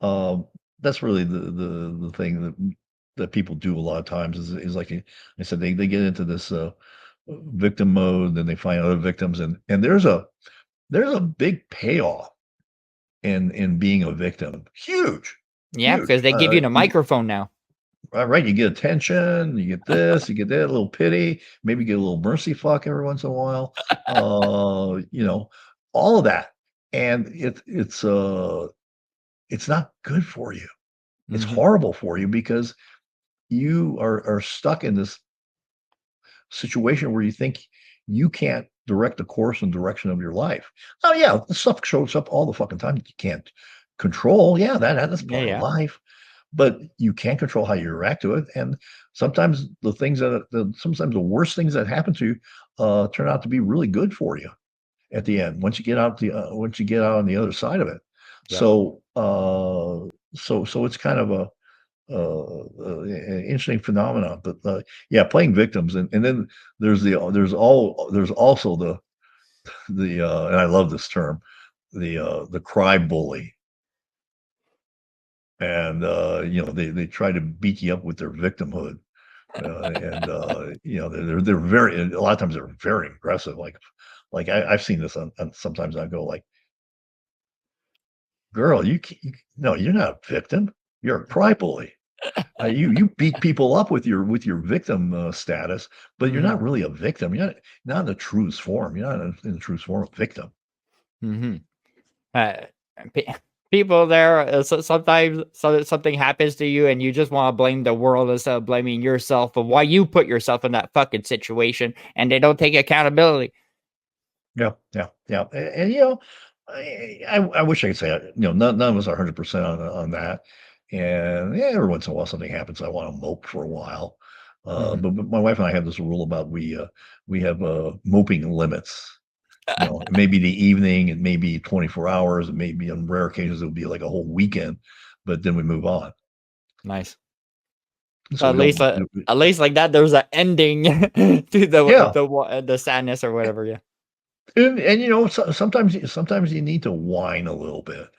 Speaker 1: um, that's really the thing that people do a lot of times is like I said, they get into this victim mode, then they find other victims, and there's a big payoff in being a victim. Huge,
Speaker 2: Yeah,
Speaker 1: huge.
Speaker 2: because they give you the microphone now.
Speaker 1: Right, you get attention, you get this, you get that, a little pity, maybe get a little mercy fuck every once in a while. All of that. And it's not good for you. It's
Speaker 2: Mhm.
Speaker 1: horrible for you because you are stuck in this situation where you think you can't direct the course and direction of your life. Oh yeah, the stuff shows up all the fucking time that you can't control. Yeah, that's
Speaker 2: Yeah,
Speaker 1: part of
Speaker 2: yeah.
Speaker 1: life, but you can control how you react to it. And sometimes sometimes the worst things that happen to you turn out to be really good for you at the end once you get out on the other side of it.
Speaker 2: Yep.
Speaker 1: So it's kind of a an interesting phenomenon. But yeah, playing victims, and then there's also the and I love this term, the cry bully. And they try to beat you up with their victimhood. And they're very, a lot of times they're very aggressive. Like I've seen this on sometimes I go like, girl, no, you're not a victim. You're a cry bully. You beat people up with your victim status, but you're
Speaker 2: Hmm.
Speaker 1: not really a victim. You're not in the truest form. You're not in the truest form of victim.
Speaker 2: Hmm. Uh, pe- People there, sometimes something happens to you and you just want to blame the world instead of blaming yourself of why you put yourself in that fucking situation, and they don't take accountability.
Speaker 1: Yeah, yeah, yeah. And I wish I could say none of us are 100% on that. And yeah, every once in a while something happens. I want to mope for a while.
Speaker 2: Hmm.
Speaker 1: But my wife and I have this rule about we have moping limits. It may be the evening, it may be 24 hours, it may be on rare occasions it'll be like a whole weekend, but then we move on.
Speaker 2: Nice.
Speaker 1: So we don't.
Speaker 2: At least like that, there's an ending to
Speaker 1: Yeah,
Speaker 2: the sadness or whatever. Yeah.
Speaker 1: and sometimes you need to whine a little bit.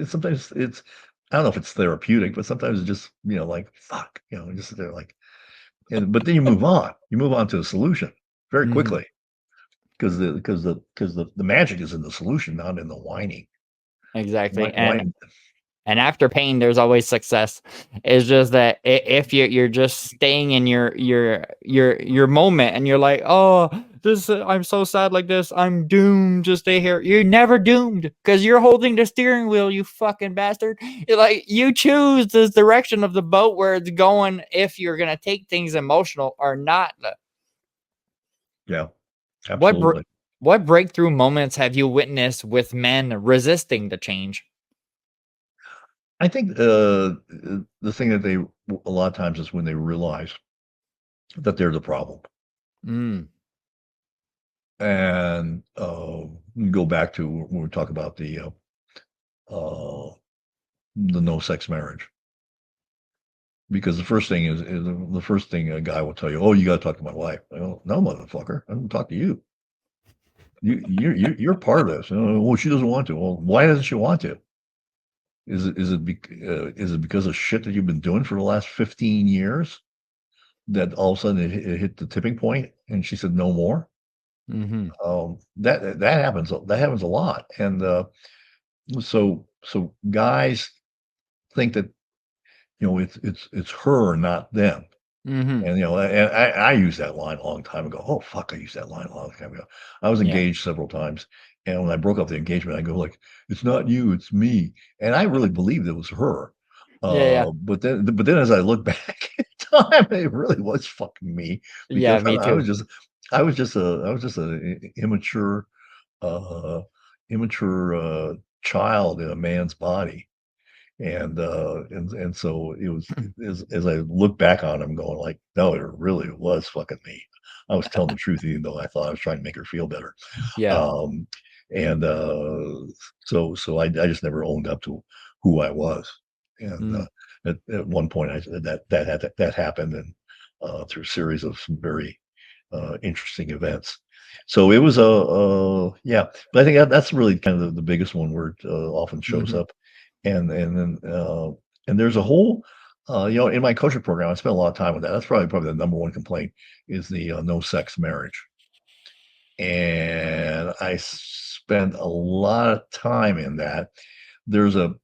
Speaker 1: Sometimes it's I don't know if it's therapeutic, but sometimes it's just like fuck, just they're like, but then you move on. You move on to a solution very
Speaker 2: Hmm.
Speaker 1: quickly because the magic is in the solution, not in the whining.
Speaker 2: Exactly.
Speaker 1: Why?
Speaker 2: And after pain, there's always success. It's just that if you're just staying in your moment, and you're like, oh, this I'm so sad like this, I'm doomed to stay here. You're never doomed because you're holding the steering wheel, you fucking bastard. Like you choose the direction of the boat where it's going. If you're gonna take things emotional or not.
Speaker 1: Yeah,
Speaker 2: What br-
Speaker 1: absolutely.
Speaker 2: what breakthrough moments have you witnessed with men resisting the change?
Speaker 1: I think the thing that they a lot of times is when they realize that they're the problem.
Speaker 2: Mm,
Speaker 1: And go back to when we talk about uh, the no sex marriage, because the first thing a guy will tell you, oh, you got to talk to my wife. I go, no, motherfucker, I don't talk to you. You're part of this. Well, she doesn't want to. Well, why doesn't she want to? Is it because of shit that you've been doing for the last 15 years that all of a sudden it hit the tipping point and she said no more?
Speaker 2: mm-hmm.
Speaker 1: That happens a lot. And so guys think that it's her, not them.
Speaker 2: Mm-hmm.
Speaker 1: And I used that line a long time ago. Oh fuck, I used that line a long time ago. I was
Speaker 2: Yeah.
Speaker 1: engaged several times, and when I broke up the engagement, I go like, "It's not you, it's me," and I really believed it was her.
Speaker 2: Yeah, yeah.
Speaker 1: But then as I look back in time, it really was fucking me
Speaker 2: Yeah,
Speaker 1: because
Speaker 2: me too.
Speaker 1: I was just a uh, immature child in a man's body. And so it was as I look back on him going like, no, it really was fucking me. I was telling the truth, even though I thought I was trying to make her feel better.
Speaker 2: Yeah.
Speaker 1: Um, and so I just never owned up to who I was. And
Speaker 2: Mm,
Speaker 1: at one point, I said that happened, and through a series of some very interesting events. So it was yeah, but I think that's really kind of the biggest one where it often shows
Speaker 2: mhm,
Speaker 1: up. And then there's a whole in my coaching program, I spent a lot of time with that. That's probably the number one complaint is the no sex marriage. And I spent a lot of time in that. There's a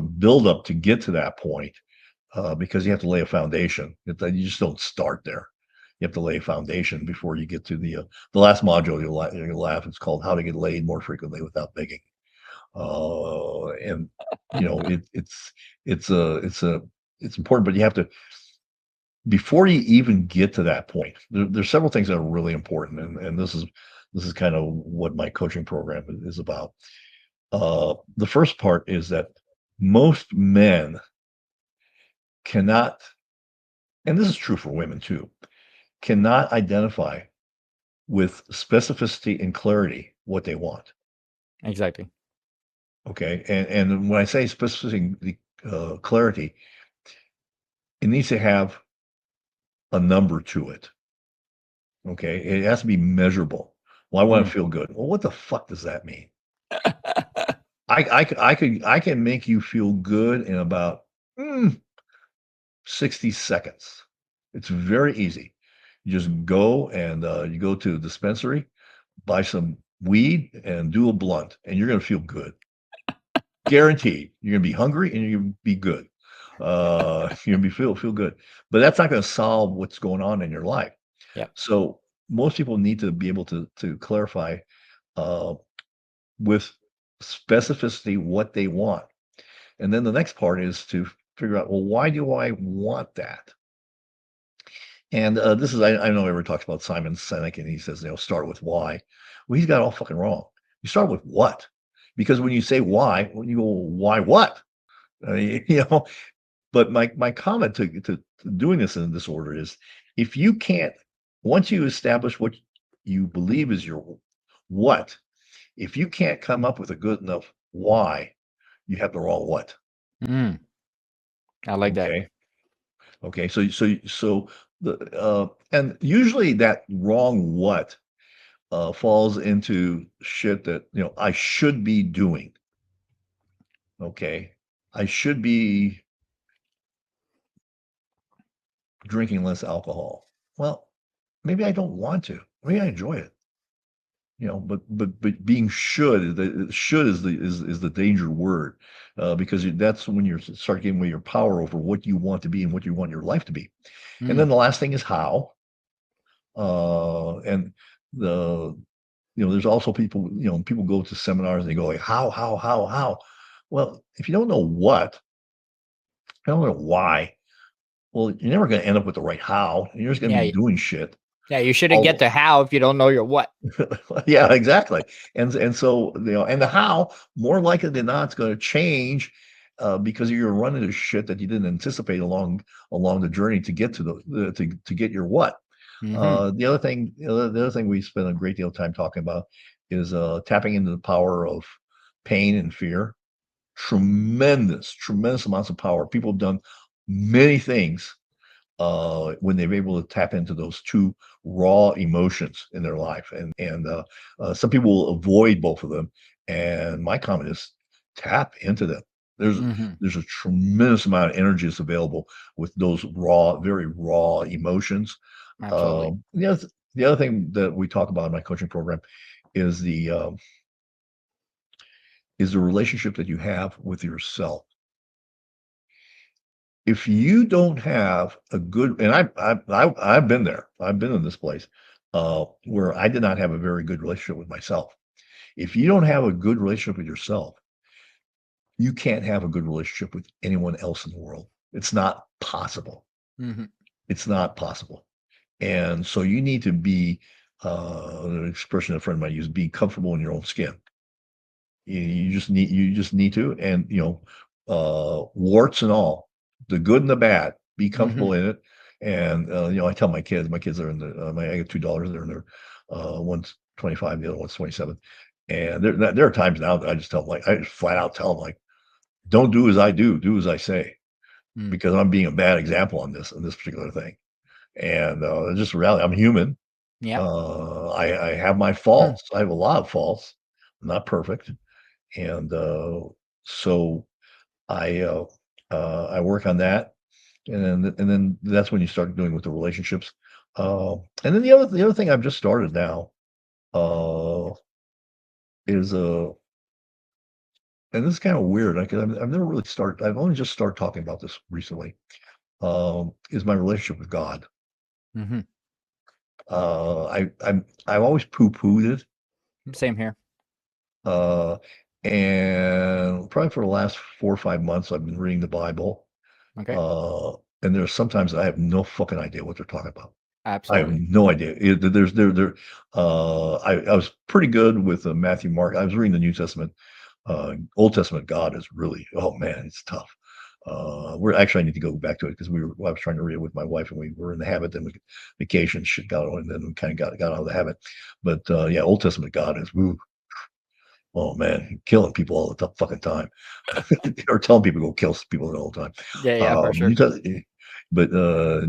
Speaker 1: buildup to get to that point because you have to lay a foundation. You just don't start there. You have to lay a foundation before you get to the last module. You'll laugh. It's called "How to Get Laid More Frequently Without Begging." And it's it's a it's important, but you have to. before you even get to that point, there's several things that are really important, and this is kind of what my coaching program is about. The first part is that most men cannot, and this is true for women too, cannot identify with specificity and clarity what they want.
Speaker 2: Exactly.
Speaker 1: Okay, and when I say specificity, clarity, it needs to have a number to it. Okay, it has to be measurable. Well, I want to
Speaker 2: Mm.
Speaker 1: feel good. Well, what the fuck does that mean? I can make you feel good in about 60 seconds. It's very easy. You just go and you go to the dispensary, buy some weed, and do a blunt, and you're going to feel good. Guaranteed. You're going to be hungry and you're going to be good. You're going to be feel good, but that's not going to solve what's going on in your life.
Speaker 2: Yep.
Speaker 1: So most people need to be able to clarify uh, with specificity what they want. And then the next part is to figure out, well, why do I want that? And this is, I know everyone talks about Simon Sinek and he says, start with why. Well, he's got it all fucking wrong. You start with what? Because when you say why, when you go, why what? I mean, but my comment to doing this in this order is if you can't, once you establish what you believe is your what, if you can't come up with a good enough why, you have the wrong what.
Speaker 2: Mm. I like that.
Speaker 1: Okay. Okay. So the and usually that wrong what falls into shit that I should be doing. Okay. I should be drinking less alcohol. Well, maybe I don't want to. Maybe I enjoy it. But being should is the danger word because that's when you start getting away your power over what you want to be and what you want your life to be. And then
Speaker 2: Mm.
Speaker 1: the last thing is how. And the there's also people people go to seminars and they go like how. Well, if you don't know what, if you don't know why, well, you're never going to end up with the right how. You're just going to
Speaker 2: Yeah.
Speaker 1: be doing shit
Speaker 2: Yeah. You shouldn't get
Speaker 1: all
Speaker 2: the how if you don't know your what.
Speaker 1: Yeah, exactly. And so, and the how, more likely than not, it's going to change because you're running into shit that you didn't anticipate along the journey to get to to get your what.
Speaker 2: Mm-hmm.
Speaker 1: The other thing we spend a great deal of time talking about is tapping into the power of pain and fear. Tremendous amounts of power. People have done many things when they're able to tap into those two raw emotions in their life. And some people will avoid both of them. And my comment is tap into them. There's
Speaker 2: Mm-hmm.
Speaker 1: there's a tremendous amount of energy that's available with those very raw emotions.
Speaker 2: Absolutely.
Speaker 1: The other thing that we talk about in my coaching program is the relationship that you have with yourself. If you don't have a good, and I've been there, I've been in this place where I did not have a very good relationship with myself. If you don't have a good relationship with yourself, you can't have a good relationship with anyone else in the world. It's not possible.
Speaker 2: Mm-hmm.
Speaker 1: It's not possible. And so you need to be an expression a friend of mine used, be comfortable in your own skin. You just need to, and warts and all, the good and the bad, be
Speaker 2: Mm-hmm.
Speaker 1: comfortable in it. And I tell my kids are in the I got $2, they're in their one's 25, the other one's 27. And there are times now that I just tell them, like, I just flat out tell them, like, don't do as I do as I say,
Speaker 2: Mm.
Speaker 1: because I'm being a bad example on this particular thing. And it's just reality. I'm human.
Speaker 2: Yep.
Speaker 1: I have my
Speaker 2: Mm.
Speaker 1: faults. I have a lot of faults. I'm not perfect. And so I I work on that, and then that's when you start doing with the relationships. And then the other thing I've just started now uh, is and this is kind of weird. I've never really started. I've only just started talking about this recently. Is my relationship with God.
Speaker 2: Mm-hmm.
Speaker 1: I've always poo pooed it,
Speaker 2: Same here.
Speaker 1: uh, and probably for the last 4 or 5 months I've been reading the Bible.
Speaker 2: Okay.
Speaker 1: Uh, and there's sometimes I have no fucking idea what they're talking about. I have
Speaker 2: Absolutely.
Speaker 1: no idea. There's there. I was pretty good with Matthew, Mark. I was reading the New Testament. Old Testament God is really, oh man, it's tough. We're actually, I need to go back to it because I was trying to read it with my wife, and we were in the habit. Then vacation shit got on, and then we kind of got out of the habit. But yeah, Old Testament God is, woo, oh man, killing people all the fucking time, or telling people to go kill people all the time.
Speaker 2: Yeah, yeah, for
Speaker 1: New
Speaker 2: sure.
Speaker 1: but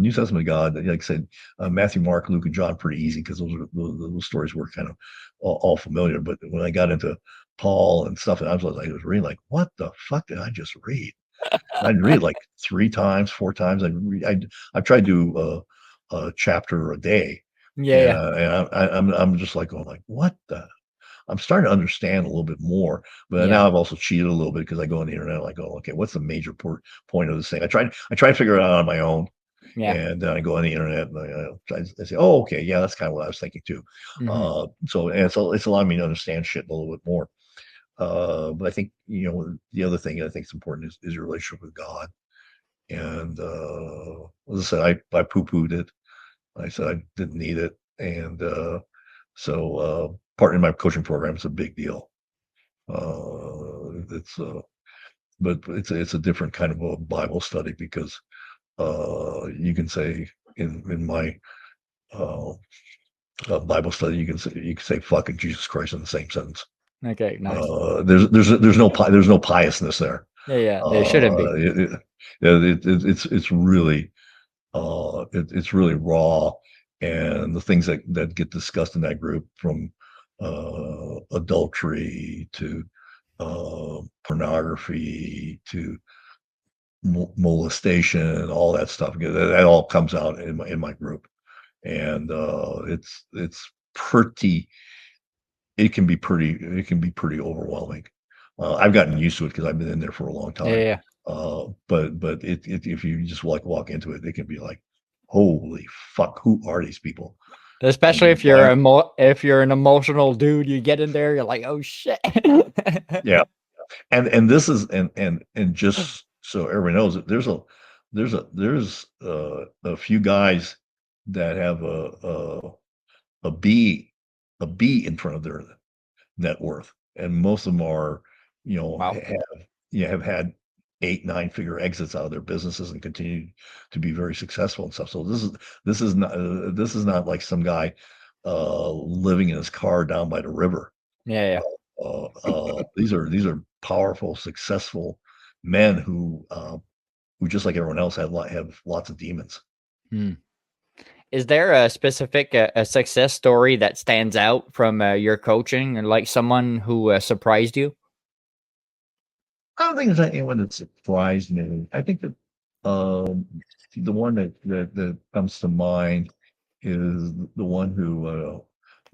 Speaker 1: New Testament God, like I said, Matthew, Mark, Luke, and John, pretty easy because those stories were kind of all familiar. But when I got into Paul and stuff, and I was reading like, what the fuck did I just read? I'd read like 3 times, 4 times. I tried to do a chapter a day,
Speaker 2: Yeah,
Speaker 1: and,
Speaker 2: yeah,
Speaker 1: I'm just like going like, what the? I'm starting to understand a little bit more, but
Speaker 2: yeah,
Speaker 1: now I've also cheated a little bit because I go on the internet, like, oh, okay, what's the major point of this thing? I try to figure it out on my own,
Speaker 2: yeah.
Speaker 1: and then I go on the internet and I say, oh, okay, yeah, that's kind of what I was thinking too.
Speaker 2: Hmm.
Speaker 1: So it's allowing me to understand shit a little bit more. But I think the other thing I think is important is your relationship with God. And as I said, I poo pooed it. I said I didn't need it, and partnering my coaching program is a big deal. It's but it's a different kind of a Bible study because you can say in my uh, Bible study you can say fucking Jesus Christ in the same sentence.
Speaker 2: Okay, nice.
Speaker 1: There's no piousness there.
Speaker 2: Yeah, yeah. There shouldn't be.
Speaker 1: It's really it's really raw, and the things that get discussed in that group, from adultery to pornography to molestation, all that stuff. That all comes out in my group, and it's pretty. It can be pretty overwhelming. I've gotten used to it because I've been in there for a long
Speaker 2: Yeah,
Speaker 1: time.
Speaker 2: yeah.
Speaker 1: But if you just walk into it, it can be like, holy fuck, who are these people?
Speaker 2: Especially
Speaker 1: And
Speaker 2: if
Speaker 1: why?
Speaker 2: if you're an emotional dude, you get in there, you're like, oh shit.
Speaker 1: Yeah, and this is and just so everybody knows, that there's a few guys that have a B a B in front of their net worth, and most of them are,
Speaker 2: Wow.
Speaker 1: have had 8, 9-figure exits out of their businesses and continue to be very successful and stuff. So this is not like some guy living in his car down by the river.
Speaker 2: Yeah, yeah.
Speaker 1: These are powerful, successful men who just like everyone else have lots of demons.
Speaker 2: Hmm. Is there a specific a success story that stands out from your coaching, or like someone who surprised you?
Speaker 1: I don't think there's anyone that surprised me. I think that um, the one that comes to mind is the one who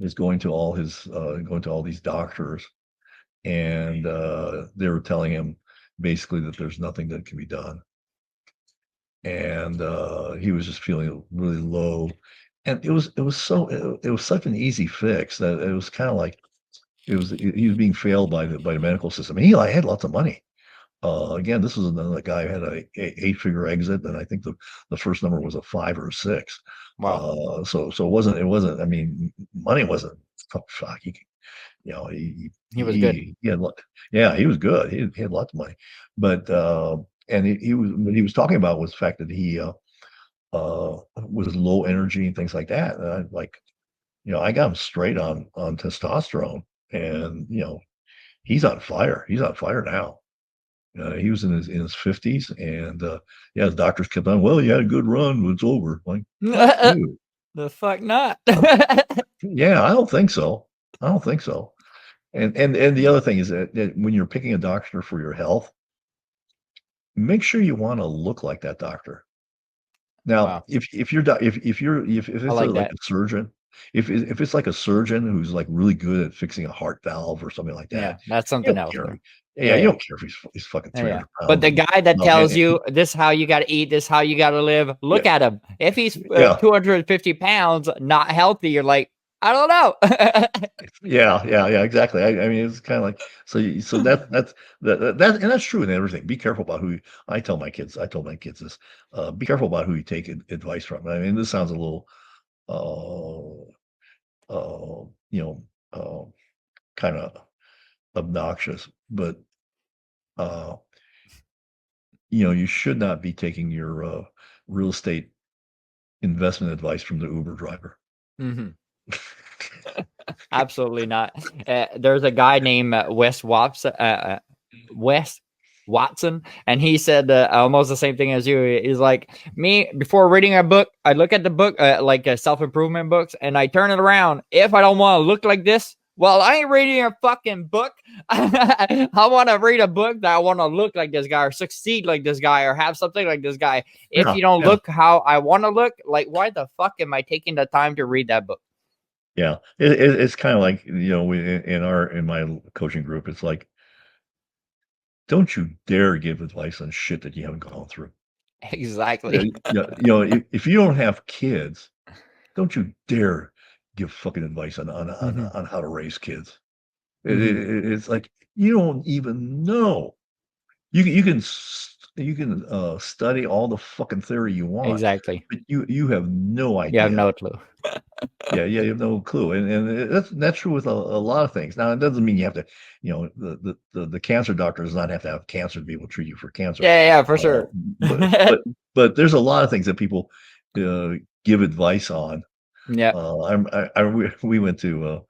Speaker 1: is going to all these doctors, and they were telling him basically that there's nothing that can be done, and he was just feeling really low, and it was such an easy fix that it was kind of like he was being failed by the medical system. And he had lots of money. Again, this was another guy who had a 8-figure exit, and I think the first number was a 5 or a 6.
Speaker 2: Wow.
Speaker 1: So it wasn't. I mean, money wasn't. Oh, fuck,
Speaker 2: He was good.
Speaker 1: he had yeah, he was good. He had lots of money, but and he was what he was talking about was the fact that he was low energy and things like that. And I like, I got him straight on testosterone, and he's on fire. He's on fire now. He was in his 50s, and yeah, his doctors kept on. Well, you had a good run, but it's over. Like, fuck you.
Speaker 2: The fuck not?
Speaker 1: Yeah, I don't think so. I don't think so. And the other thing is that when you're picking a doctor for your health, make sure you want to look like that doctor. Now,
Speaker 2: Wow.
Speaker 1: if
Speaker 2: I
Speaker 1: it's
Speaker 2: like
Speaker 1: like
Speaker 2: that.
Speaker 1: a surgeon, if it's like a surgeon who's like really good at fixing a heart valve or something like
Speaker 2: Yeah,
Speaker 1: that,
Speaker 2: that's
Speaker 1: you
Speaker 2: something
Speaker 1: don't
Speaker 2: else
Speaker 1: care.
Speaker 2: there.
Speaker 1: Yeah,
Speaker 2: Yeah,
Speaker 1: you
Speaker 2: yeah.
Speaker 1: don't care if he's fucking
Speaker 2: Yeah, yeah.
Speaker 1: 300
Speaker 2: But
Speaker 1: pounds.
Speaker 2: the
Speaker 1: And
Speaker 2: guy that
Speaker 1: no,
Speaker 2: tells you this how you got to eat, this how you got to live,
Speaker 1: yeah,
Speaker 2: look at him. If he's
Speaker 1: yeah,
Speaker 2: 250 pounds, not healthy, you're like, I don't know.
Speaker 1: Yeah, exactly. I mean, it's kind of like so and that's true in everything. Be careful about who I tell my kids. I told my kids this. Be careful about who you take advice from. I mean, this sounds a little, you know, kind of obnoxious, but uh, you should not be taking your real estate investment advice from the Uber driver.
Speaker 2: Mhm. Absolutely not. There's a guy named Wes Watson, and he said almost the same thing as you. He's like, me, before reading a book, I look at the book, like self-improvement books, and I turn it around. If I don't want to look like this, well, I ain't reading a fucking book. I want to read a book that I want to look like this guy or succeed like this guy or have something like this guy. If
Speaker 1: Yeah,
Speaker 2: you don't
Speaker 1: yeah,
Speaker 2: look how I want to look, like, why the fuck am I taking the time to read that book?
Speaker 1: yeah. It's kind of like we in my coaching group. It's like, don't you dare give advice on shit that you haven't gone through. Yeah,
Speaker 2: Exactly.
Speaker 1: yeah, if you don't have kids, don't you dare give fucking advice
Speaker 2: Mhm.
Speaker 1: on how to raise kids.
Speaker 2: Mhm.
Speaker 1: It's like you don't even know. You can study all the fucking theory you want,
Speaker 2: Exactly.
Speaker 1: but you have no
Speaker 2: You have
Speaker 1: idea.
Speaker 2: no clue.
Speaker 1: Yeah, you have no clue, and that's true with a lot of things. Now, it doesn't mean you have to, the cancer doctor does not have to have cancer to be able to treat you for cancer.
Speaker 2: Yeah, for
Speaker 1: Uh,
Speaker 2: sure.
Speaker 1: but but but there's a lot of things that people uh, give advice on.
Speaker 2: Yep.
Speaker 1: We went to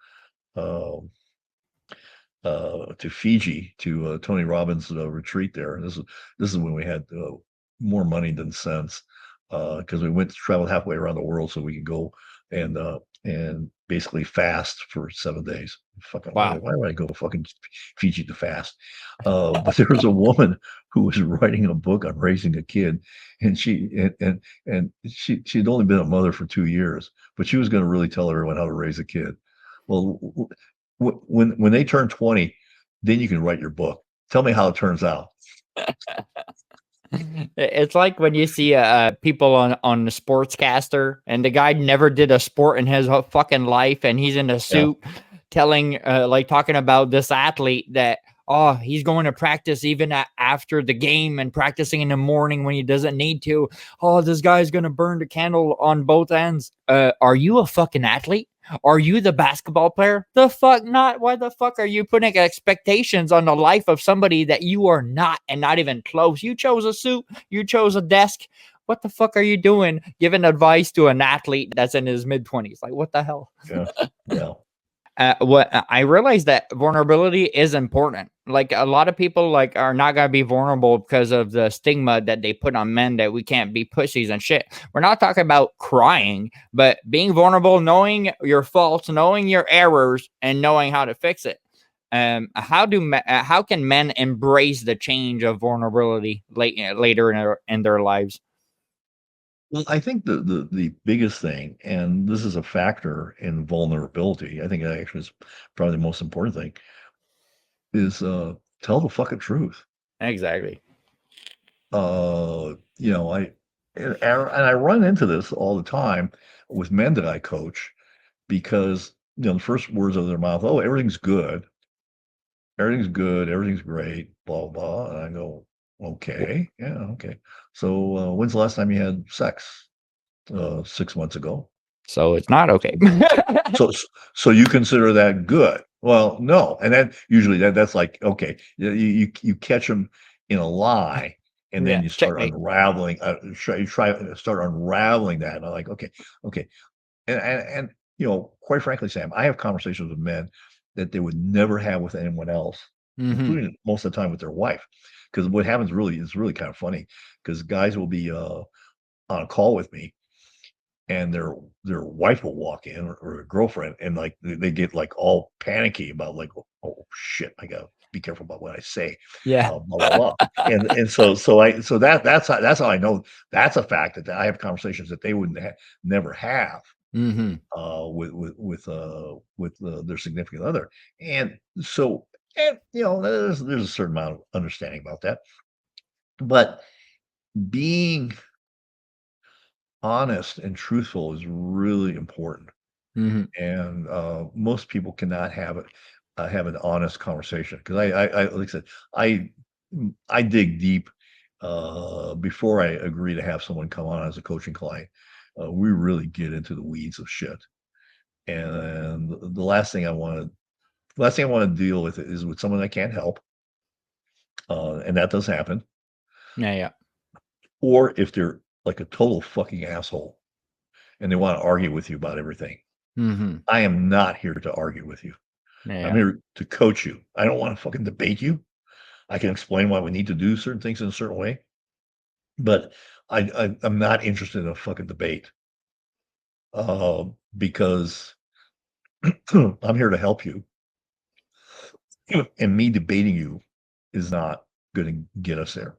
Speaker 1: Fiji to Tony Robbins' retreat there. This is when we had more money than sense because we went to travel halfway around the world so we could go and basically fast for 7 days. Fucking
Speaker 2: Wow.
Speaker 1: why would I go to fucking Fiji to fast? But there was a woman who was writing a book on raising a kid, and she'd only been a mother for 2 years, but she was going to really tell everyone how to raise a kid. Well, when they turn 20, then you can write your book. Tell me how it turns out.
Speaker 2: It's like when you see people on the sportscaster, and the guy never did a sport in his whole fucking life, and he's in a
Speaker 1: Yeah,
Speaker 2: suit, telling like talking about this athlete that oh he's going to practice even after the game and practicing in the morning when he doesn't need to. Oh, this guy's gonna burn the candle on both ends. Are you a fucking athlete? Are you the basketball player? The fuck not. Why the fuck are you putting expectations on the life of somebody that you are not and not even close? You chose a suit, you chose a desk. What the fuck are you doing giving advice to an athlete that's in his mid 20s? Like, what the hell?
Speaker 1: yeah, yeah.
Speaker 2: What I realized that vulnerability is important. Like a lot of people like are not gonna be vulnerable because of the stigma that they put on men that we can't be pussies and shit. We're not talking about crying, but being vulnerable, knowing your faults, knowing your errors, and knowing how to fix it. How can men embrace the change of vulnerability later in their lives?
Speaker 1: Well, I think the biggest thing, and this is a factor in vulnerability, I think that actually is probably the most important thing, is tell the fucking truth.
Speaker 2: Exactly.
Speaker 1: You know, I run into this all the time with men that I coach because the first words of their mouth, oh, everything's good, everything's great, blah blah. And I go, okay, yeah, okay. So when's the last time you had sex? 6 months ago.
Speaker 2: So it's not okay.
Speaker 1: So so you consider that good? Well, no. And then usually that's like, okay, you catch them in a lie, and then
Speaker 2: Yeah,
Speaker 1: you start
Speaker 2: checkmate.
Speaker 1: unraveling. You try start unraveling that. And I'm like, okay, okay, and quite frankly, Sam, I have conversations with men that they would never have with anyone else,
Speaker 2: Hmm.
Speaker 1: including most of the time with their wife. Because what happens really is really kind of funny. Because guys will be on a call with me, and their wife will walk in or a girlfriend, and like they get like all panicky about like, oh shit, I gotta be careful about what I say,
Speaker 2: Yeah.
Speaker 1: blah blah blah. And so that's how I know that's a fact that I have conversations that they wouldn't never have
Speaker 2: Hmm.
Speaker 1: with their significant other. And so, and there's a certain amount of understanding about that, but being honest and truthful is really important.
Speaker 2: Mhm.
Speaker 1: And most people cannot have an honest conversation because I like I said, I dig deep before I agree to have someone come on as a coaching client. We really get into the weeds of shit, and the last thing I want to deal with is with someone I can't help, and that does happen.
Speaker 2: Yeah, yeah.
Speaker 1: Or if they're like a total fucking asshole and they want to argue with you about everything.
Speaker 2: Mhm.
Speaker 1: I am not here to argue with you.
Speaker 2: Yeah,
Speaker 1: I'm
Speaker 2: yeah.
Speaker 1: here to coach you. I don't want to fucking debate you. I can explain why we need to do certain things in a certain way, but I'm not interested in a fucking debate because I'm here to help you, and me debating you is not going to get us there.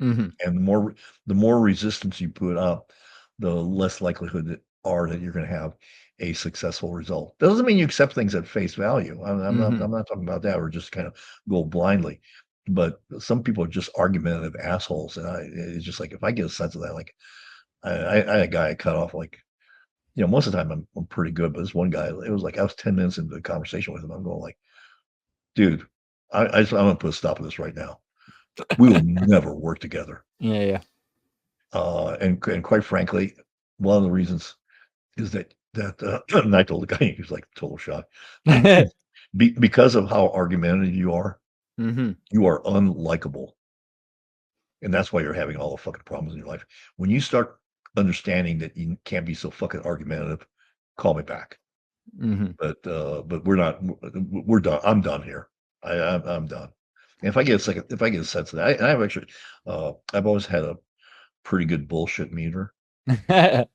Speaker 2: Mhm.
Speaker 1: And the more resistance you put up, the less likelihood that you're going to have a successful result. That doesn't mean you accept things at face value. I'm not
Speaker 2: Mhm.
Speaker 1: I'm not talking about that, or just kind of go blindly. But some people are just argumentative assholes, and it's just like if I get a sense of that, like I had a guy I cut off, like, most of the time I'm pretty good, but this one guy, it was like I was 10 minutes into the conversation with him. I'm going like, dude, I'm gonna put a stop to this right now. We will never work together.
Speaker 2: Yeah, yeah.
Speaker 1: And quite frankly, one of the reasons is that and I told the guy, he was like total shock. Because of how argumentative
Speaker 2: Mhm.
Speaker 1: you are unlikable. And that's why you're having all the fucking problems in your life. When you start understanding that you can't be so fucking argumentative, call me back.
Speaker 2: Mhm.
Speaker 1: But we're done. I'm done here. I'm done. And if I get a sense of that, I've actually, I've always had a pretty good bullshit meter. And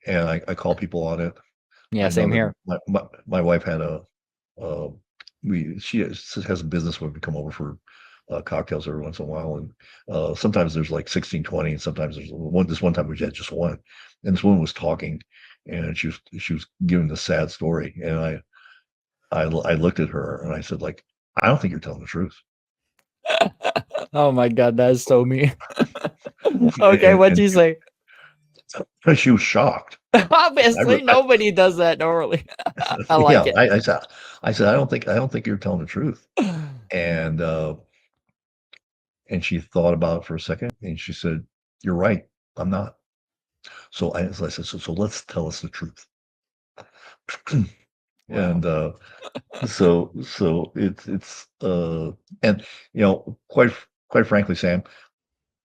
Speaker 1: I call people on it.
Speaker 2: Yeah,
Speaker 1: I know
Speaker 2: same
Speaker 1: that
Speaker 2: here.
Speaker 1: my wife had uh, she has a business where we come over for cocktails every once in a while, and sometimes there's like 16, 20, and sometimes there's this one time we had just one, and this woman was talking, and she was giving the sad story, and I looked at her and I said, like, I don't think you're telling the truth.
Speaker 2: Oh my god, that is so me. Okay,
Speaker 1: and
Speaker 2: what'd
Speaker 1: and
Speaker 2: you say?
Speaker 1: she was shocked. I,
Speaker 2: Obviously,
Speaker 1: re- I
Speaker 2: nobody does that normally. I like
Speaker 1: yeah,
Speaker 2: it.
Speaker 1: I said I don't think you're telling the truth. And she thought about it for a second, and she said, "You're right. I'm not." So I said, "So let's tell us the truth."
Speaker 2: Wow.
Speaker 1: And so it's and quite frankly, Sam,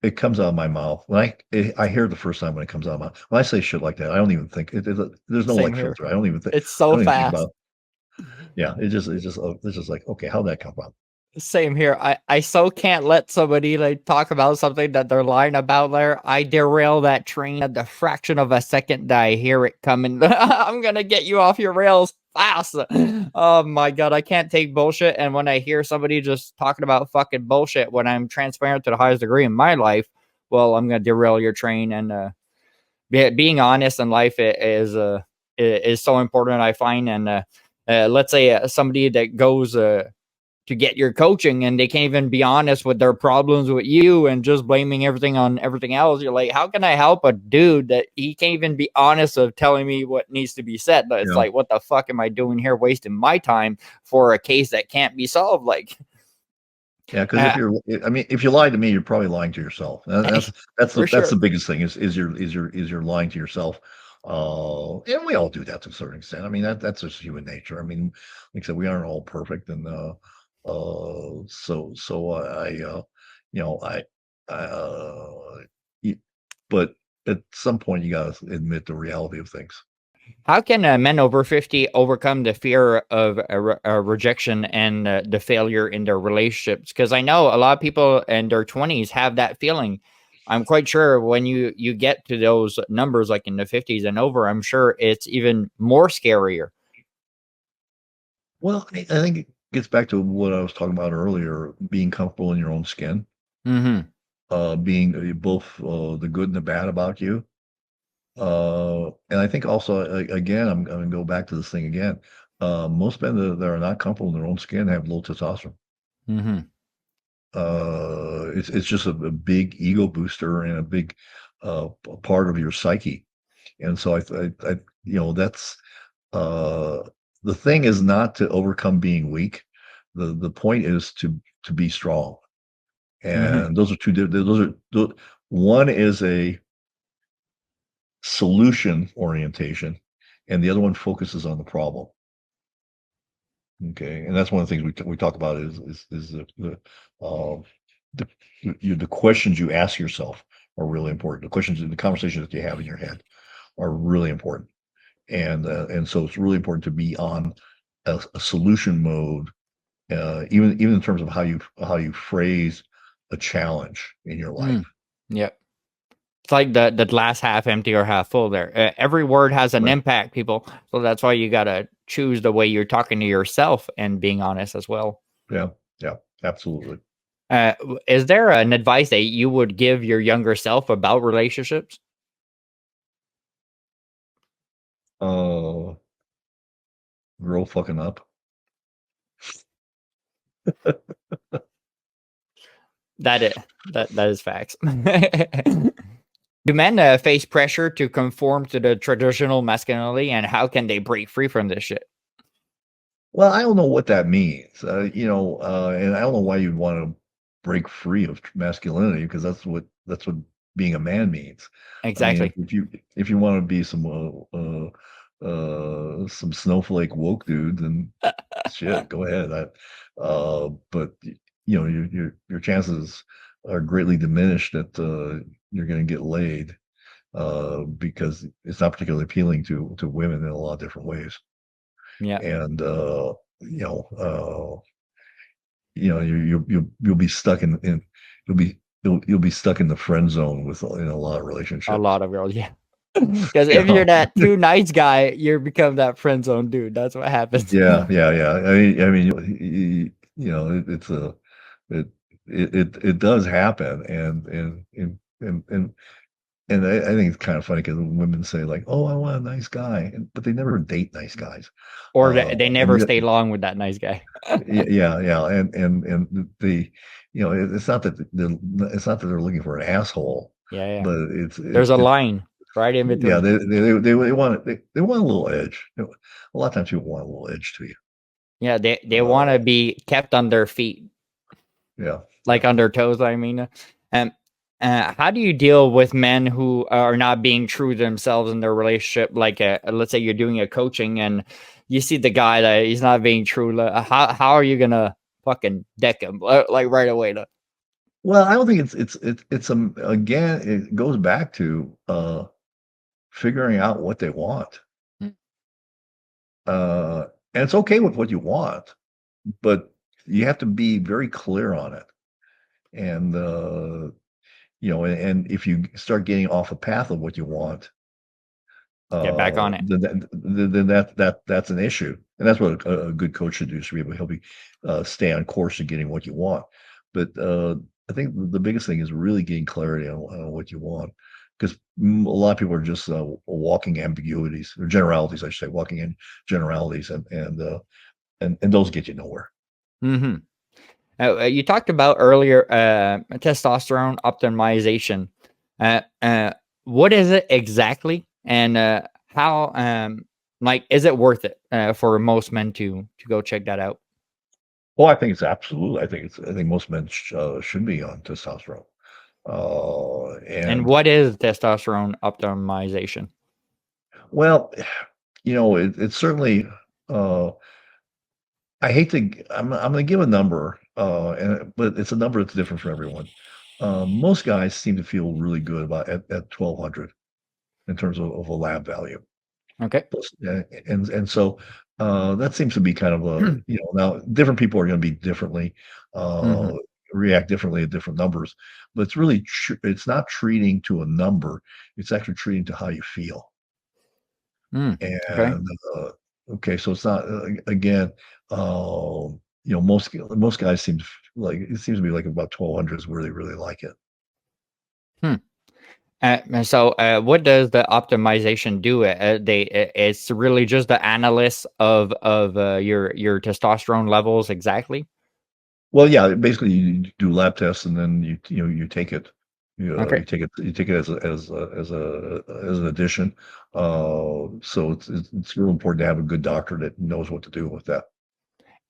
Speaker 1: it comes out of my mouth when I hear it the first time when it comes out of my when I say shit like that. I don't even think there's no
Speaker 2: Same
Speaker 1: like
Speaker 2: here.
Speaker 1: filter. I don't even think
Speaker 2: It's so
Speaker 1: think
Speaker 2: fast.
Speaker 1: about. Yeah, it's just like, okay, how'd that come from?
Speaker 2: Same here. I so can't let somebody like talk about something that they're lying about there. I derail that train at the fraction of a second that I hear it coming. I'm gonna get you off your rails fast. Oh my god, I can't take bullshit. And when I hear somebody just talking about fucking bullshit when I'm transparent to the highest degree in my life, well, I'm gonna derail your train. And being honest in life is so important, I find. And let's say somebody that goes to get your coaching and they can't even be honest with their problems with you and just blaming everything on everything else. You're like, how can I help a dude that he can't even be honest of telling me what needs to be said? But it's
Speaker 1: Yeah,
Speaker 2: like, what the fuck am I doing here wasting my time for a case that can't be solved? Like,
Speaker 1: yeah. Because
Speaker 2: uh,
Speaker 1: I mean, if you lie to me, you're probably lying to yourself.
Speaker 2: for
Speaker 1: That's the
Speaker 2: sure.
Speaker 1: biggest thing is you're lying to yourself. And we all do that to a certain extent. I mean, that's just human nature. I mean, like I said, we aren't all perfect, and so you know, I y- but at some point you got to admit the reality of things.
Speaker 2: How can men over 50 overcome the fear of rejection and the failure in their relationships? Because I know a lot of people in their 20s have that feeling. I'm quite sure when you get to those numbers, like in the 50s and over, I'm sure it's even more scarier.
Speaker 1: Well, I think it gets back to what I was talking about earlier: being comfortable in your own skin,
Speaker 2: Hmm.
Speaker 1: being both the good and the bad about you. And I think also, again, I'm going to go back to this thing again. Most men that are not comfortable in their own skin have low testosterone.
Speaker 2: Hmm.
Speaker 1: It's just a big ego booster and a big part of your psyche. And so I that's the thing is not to overcome being weak. The point is to be strong. And those are one is a solution orientation, and the other one focuses on the problem. Okay, and that's one of the things we talk about is uh, the questions you ask yourself are really important. The questions, the conversations that you have in your head are really important, and so it's really important to be on a solution mode, even in terms of how you phrase a challenge in your life.
Speaker 2: Yep. It's like the glass half empty or half full there. Every word has an
Speaker 1: Right.
Speaker 2: impact, people. So that's why you got to choose the way you're talking to yourself and being honest as well.
Speaker 1: Yeah, absolutely.
Speaker 2: Is there an advice that you would give your younger self about relationships?
Speaker 1: Grow fucking up.
Speaker 2: That is facts. Do men face pressure to conform to the traditional masculinity, and how can they break free from this shit?
Speaker 1: Well, I don't know what that means, and I don't know why you'd want to break free of masculinity, because that's what being a man means. I mean,
Speaker 2: Exactly.
Speaker 1: if you want to be some snowflake woke dude, then shit, go ahead. But your chances are greatly diminished that you're going to get laid, because it's not particularly appealing to women in a lot of different ways.
Speaker 2: Yeah.
Speaker 1: And you'll be stuck in you'll be stuck in the friend zone in a lot of
Speaker 2: A
Speaker 1: relationships.
Speaker 2: lot of girls, yeah. Because
Speaker 1: You
Speaker 2: if you're
Speaker 1: know?
Speaker 2: that too nice guy, you become that friend zone dude. That's what happens.
Speaker 1: Yeah. It's a it does happen, and I think it's kind of funny because women say like, "Oh, I want a nice guy," but they never date nice guys.
Speaker 2: Or they
Speaker 1: And
Speaker 2: never stay long with that nice guy.
Speaker 1: yeah, and it's not that they're looking for an asshole,
Speaker 2: Yeah, yeah.
Speaker 1: but
Speaker 2: There's a line right in
Speaker 1: yeah,
Speaker 2: between.
Speaker 1: they want they want a little edge. A lot of times people want a little edge to you.
Speaker 2: Yeah, they want to be kept on their feet,
Speaker 1: Yeah.
Speaker 2: like on their toes. I mean, um, how do you deal with men who are not being true to themselves in their relationship? Like, let's say you're doing a coaching and you see the guy that he's not being true. How are you gonna fucking deck him like right away?
Speaker 1: Well, I don't think it's again, it goes back to figuring out what they want.
Speaker 2: Mm.
Speaker 1: And it's okay with what you want, but you have to be very clear on it. And and if you start getting off a path of what you want,
Speaker 2: Get back on it.
Speaker 1: then that's an issue, and that's what a good coach should do. Should be able to help you stay on course to getting what you want. But I think the biggest thing is really getting clarity on what you want, because a lot of people are just walking ambiguities or generalities, I should say, walking in generalities, and those get you nowhere.
Speaker 2: Mm-hmm. You talked about earlier testosterone optimization. What is it exactly, and how like is it worth it for most men to go check that out?
Speaker 1: Well, I think it's absolutely. I think most men should be on testosterone.
Speaker 2: And
Speaker 1: And
Speaker 2: what is testosterone optimization?
Speaker 1: well, it's certainly. Uh, I hate to. I'm going to give a number, but it's a number that's different for everyone. Most guys seem to feel really good about at 1,200 in terms of a lab value.
Speaker 2: Okay.
Speaker 1: And so that seems to be kind of a now different people are going to be differently uh,
Speaker 2: Mm-hmm.
Speaker 1: react differently at different numbers, but it's really it's not treating to a number, it's actually treating to how you feel.
Speaker 2: Okay.
Speaker 1: And okay, so it's not again, most guys seem like it seems to be like about 1,200 is where they really like it.
Speaker 2: Hmm. And so, what does the optimization do? It's really just the analysis of your testosterone levels exactly.
Speaker 1: Well, yeah, basically you do lab tests and then you take it.
Speaker 2: Okay.
Speaker 1: You take it as an addition. So it's real important to have a good doctor that knows what to do with that.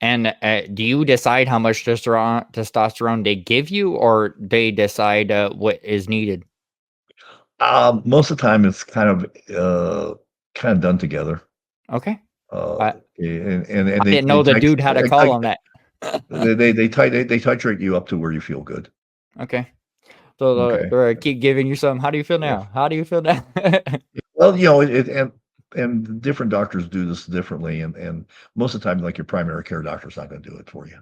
Speaker 2: And do you decide how much testosterone they give you, or they decide what is needed?
Speaker 1: Most of the time, it's kind of done together.
Speaker 2: Okay.
Speaker 1: Uh,
Speaker 2: I, I
Speaker 1: and
Speaker 2: didn't know the dude had a call on that.
Speaker 1: they titrate you up to where you feel good.
Speaker 2: Okay. So
Speaker 1: Okay.
Speaker 2: they're keep giving you some. How do you feel
Speaker 1: Yeah.
Speaker 2: now? How do you feel now?
Speaker 1: Well, and different doctors do this differently, and most of the time, like your primary care doctor is not going to do it for you.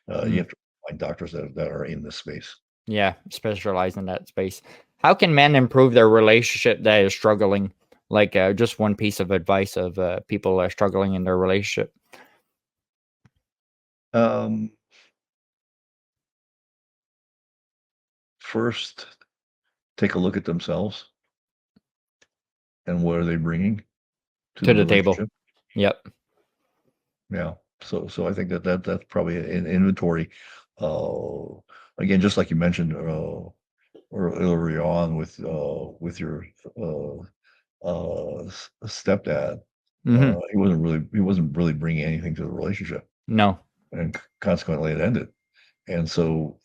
Speaker 1: You
Speaker 2: Mm,
Speaker 1: have to find doctors that are in this space.
Speaker 2: yeah, specialize in that space. How can men improve their relationship that is struggling? Like just one piece of advice of people are struggling in their relationship.
Speaker 1: Um, First, take a look at themselves and what are they bringing to
Speaker 2: To
Speaker 1: the
Speaker 2: the table.
Speaker 1: relationship.
Speaker 2: Yep.
Speaker 1: Yeah. So I think that's probably an inventory. Uh, Again, just like you mentioned earlier on with your stepdad,
Speaker 2: Hmm.
Speaker 1: he wasn't really bringing anything to the relationship,
Speaker 2: No.
Speaker 1: and consequently it ended. And so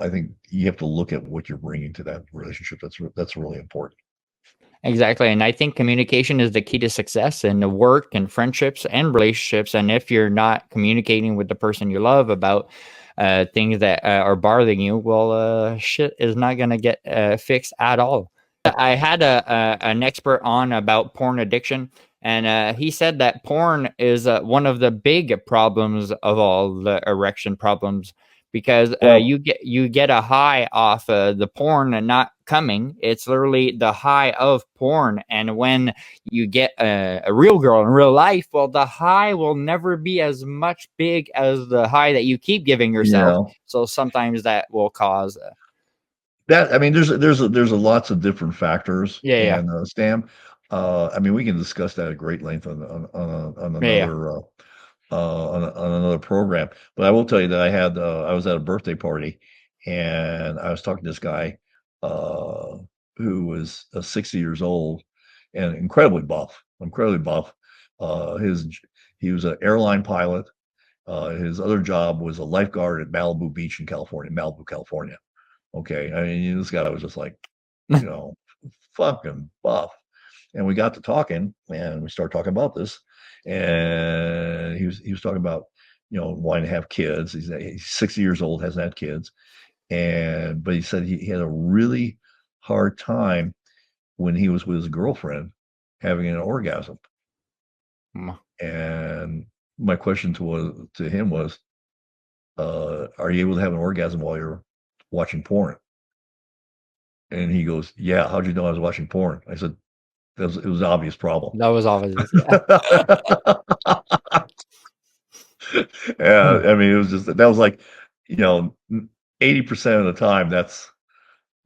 Speaker 1: I think you have to look at what you're bringing to that relationship. That's really important.
Speaker 2: Exactly. And I think communication is the key to success in the work and friendships and relationships. And if you're not communicating with the person you love about things that are bothering you, well, shit is not going to get fixed at all. I had an expert on about porn addiction, and he said that porn is one of the big problems of all the erection problems because
Speaker 1: Well,
Speaker 2: you get a high off the porn and not coming. It's literally the high of porn, and when you get a real girl in real life, well, the high will never be as much big as the high that you keep giving yourself.
Speaker 1: yeah.
Speaker 2: So sometimes that will cause
Speaker 1: That I mean, there's a lots of different factors,
Speaker 2: yeah, yeah,
Speaker 1: and Stam. I mean, we can discuss that at great length on
Speaker 2: yeah, yeah.
Speaker 1: another on another program. But I will tell you that I was at a birthday party, and I was talking to this guy uh, who was 60 years old and incredibly buff, incredibly buff. He was an airline pilot. His other job was a lifeguard at Malibu Beach in California, Malibu, California. Okay, I mean, this guy was just like, you know, fucking buff. And we got to talking, and we started talking about this, and he was talking about, wanting to have kids. He's 60 years old, hasn't had kids, but he said he had a really hard time when he was with his girlfriend having an orgasm.
Speaker 2: Mm.
Speaker 1: And my question to him was, "Are you able to have an orgasm while you're watching porn?" And he goes, "Yeah, how'd you know I was watching porn?" I said, it was an obvious problem."
Speaker 2: That was obvious. Yeah.
Speaker 1: Yeah, I mean, it was just that was like, you know, 80% of the time, that's,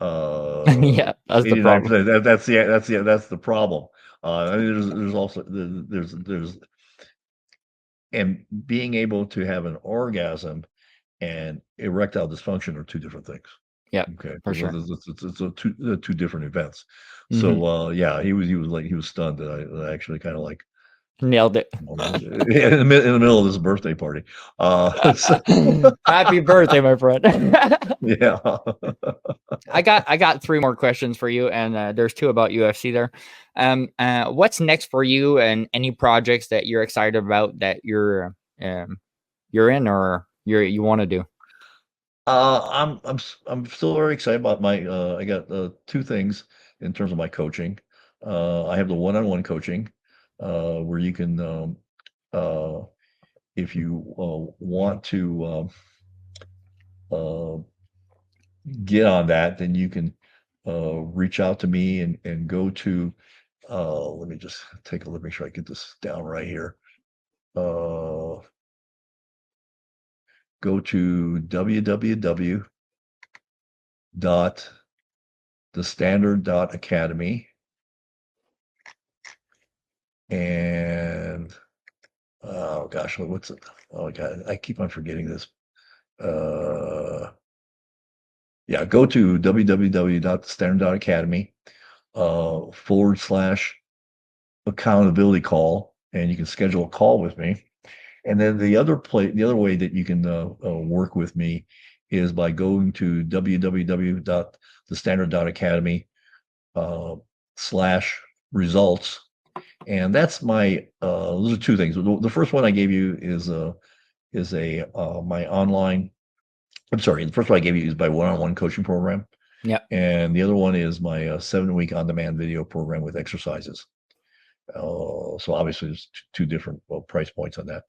Speaker 1: uh,
Speaker 2: Yeah, that's the problem.
Speaker 1: 89%, that's the problem. I mean, there's also there's and being able to have an orgasm and erectile dysfunction are 2 different things.
Speaker 2: Yeah,
Speaker 1: Okay,
Speaker 2: for sure.
Speaker 1: it's a 2 different events.
Speaker 2: Hmm.
Speaker 1: So, yeah, he was stunned that I actually kinda like,
Speaker 2: Nailed it.
Speaker 1: in the middle of this birthday party. So
Speaker 2: Happy birthday, my friend.
Speaker 1: yeah.
Speaker 2: I got three more questions for you, and there's two about UFC there. What's next for you, and any projects that you're excited about that you're in or you want to do?
Speaker 1: I'm still very excited about I got, 2 things in terms of my coaching. I have the one-on-one coaching, where you can, uh, if you, want to, uh, get on that, then you can, reach out to me and go to, let me just take a look, make sure I get this down right here. Uh, Go to www dot thestandard.academy, and oh gosh, what's it? Oh god, I keep on forgetting this. Uh, Yeah, go to www.thestandard.academy / accountability call, and you can schedule a call with me. And then the other way that you can work with me is by going to www.thestandard.academy /results. And that's my those are two things. The first one I gave you is my online. I'm sorry. The first one I gave you is my one-on-one coaching program,
Speaker 2: Yep.
Speaker 1: and the other one is my 7-week on-demand video program with exercises. So obviously, there's two different price points on that,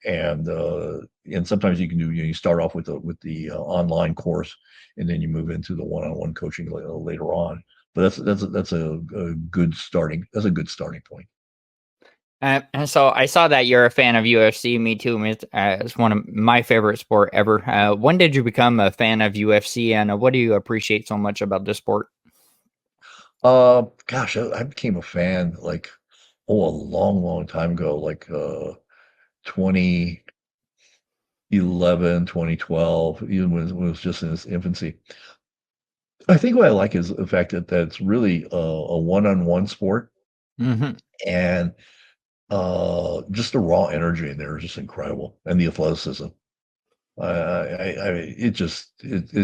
Speaker 1: and sometimes you can do you start off with the online course, and then you move into the one-on-one coaching later on. But that's a good starting point.
Speaker 2: And so I saw that you're a fan of UFC. Me too. It's one of my favorite sport ever. When did you become a fan of UFC, and what do you appreciate so much about this sport?
Speaker 1: Gosh, I became a fan like a long time ago, like 2011, 2012, even when it was just in its infancy. I think what I like is the fact that it's really a one-on-one sport,
Speaker 2: Hmm.
Speaker 1: and just the raw energy in there is just incredible, and the athleticism. It's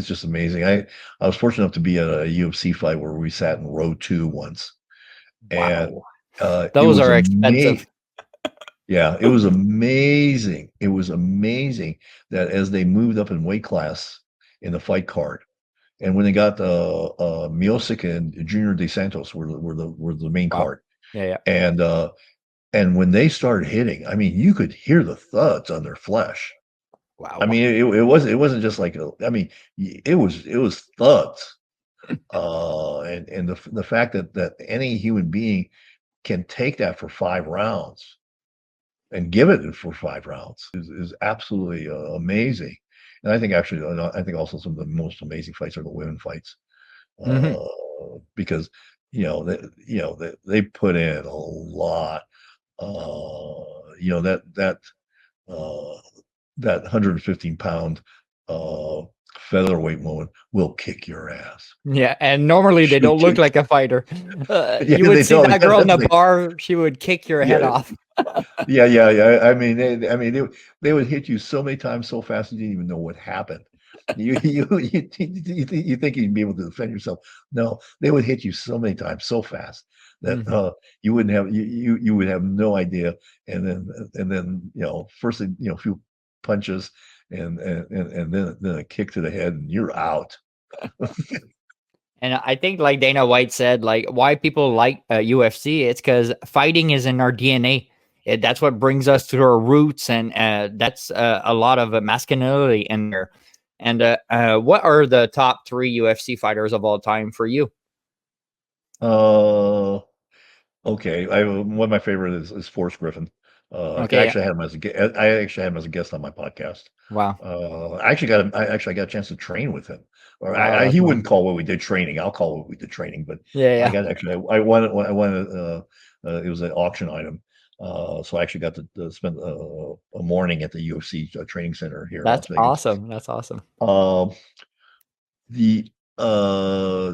Speaker 1: just amazing. I was fortunate enough to be at a UFC fight where we sat in row 2 once, and
Speaker 2: Wow,
Speaker 1: it
Speaker 2: those
Speaker 1: was
Speaker 2: are expensive.
Speaker 1: amazing. Yeah, it was amazing. It was amazing that as they moved up in weight class in the fight card, and when they got Miocic and Junior Dos Santos were the main
Speaker 2: Wow.
Speaker 1: card,
Speaker 2: Yeah, yeah.
Speaker 1: and when they started hitting, I mean, you could hear the thuds on their flesh. I
Speaker 2: Wow.
Speaker 1: mean, it wasn't just like I mean, it was thuds. And the fact that any human being can take that for 5 rounds and give it for 5 rounds is absolutely amazing. And I think actually, I think also some of the most amazing fights are the women fights,
Speaker 2: Hmm.
Speaker 1: uh, because they put in a lot. You know uh, that 115-pound featherweight woman will kick your ass.
Speaker 2: Yeah, and normally they
Speaker 1: Shoot
Speaker 2: don't look
Speaker 1: you.
Speaker 2: like a fighter.
Speaker 1: Yeah,
Speaker 2: You would
Speaker 1: they
Speaker 2: see
Speaker 1: don't.
Speaker 2: that
Speaker 1: Yeah,
Speaker 2: girl in
Speaker 1: that's
Speaker 2: the
Speaker 1: the
Speaker 2: bar, she would kick your head
Speaker 1: yeah.
Speaker 2: off.
Speaker 1: Yeah. They would hit you so many times so fast you didn't even know what happened. You think you'd be able to defend yourself? No, they would hit you so many times so fast that
Speaker 2: Hmm.
Speaker 1: you wouldn't have you would have no idea. And then first thing, a few punches and then a kick to the head and you're out.
Speaker 2: And I think, like Dana White said, like why people like UFC, it's because fighting is in our DNA. That's what brings us to our roots, and that's a lot of masculinity in there. And what are the top 3 UFC fighters of all time for you?
Speaker 1: Uh, Okay, one of my favorite is Forrest Griffin. I
Speaker 2: Okay, yeah,
Speaker 1: actually had him as a I actually had him as a guest on my podcast.
Speaker 2: wow,
Speaker 1: I actually got a chance to train with him. Or
Speaker 2: wow, that's
Speaker 1: he wouldn't
Speaker 2: wonderful.
Speaker 1: call what we did training. I'll call what we did training. But
Speaker 2: Yeah,
Speaker 1: I
Speaker 2: yeah,
Speaker 1: got actually I wanted it was an auction item. So I actually got to spend a morning at the UFC training center here in
Speaker 2: that's
Speaker 1: Las Vegas.
Speaker 2: awesome. That's awesome.
Speaker 1: Um, the uh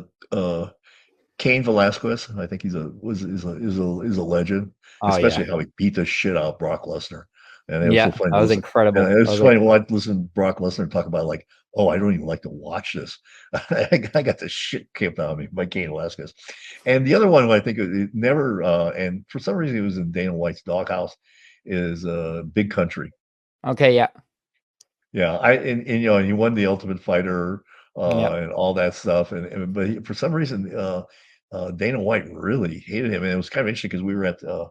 Speaker 1: Cain Velasquez, I think he's a was is a legend,
Speaker 2: Oh
Speaker 1: especially
Speaker 2: yeah,
Speaker 1: how he beat the shit out of Brock Lesnar. And it was so
Speaker 2: yeah,
Speaker 1: funny
Speaker 2: that
Speaker 1: to
Speaker 2: was
Speaker 1: listen. And
Speaker 2: incredible.
Speaker 1: it
Speaker 2: That
Speaker 1: was
Speaker 2: was
Speaker 1: funny
Speaker 2: incredible.
Speaker 1: to listen to Brock Lesnar talk about like, oh, I don't even like to watch this. I got the shit kicked out of me by Cain Velasquez. And the other one who I think it never and for some reason it was in Dana White's doghouse is Big Country.
Speaker 2: Okay, yeah,
Speaker 1: Yeah, and he won the Ultimate Fighter
Speaker 2: yeah,
Speaker 1: and all that stuff, but for some reason, Dana White really hated him, and it was kind of interesting because we were at the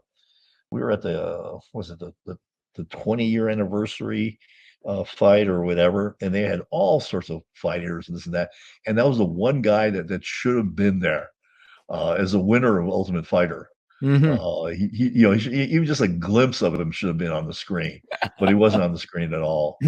Speaker 1: was it the 20-year anniversary fight or whatever, and they had all sorts of fighters and this and that, and that was the one guy that should have been there as a winner of Ultimate Fighter.
Speaker 2: hmm
Speaker 1: Even just a glimpse of him should have been on the screen, but he wasn't on the screen at all.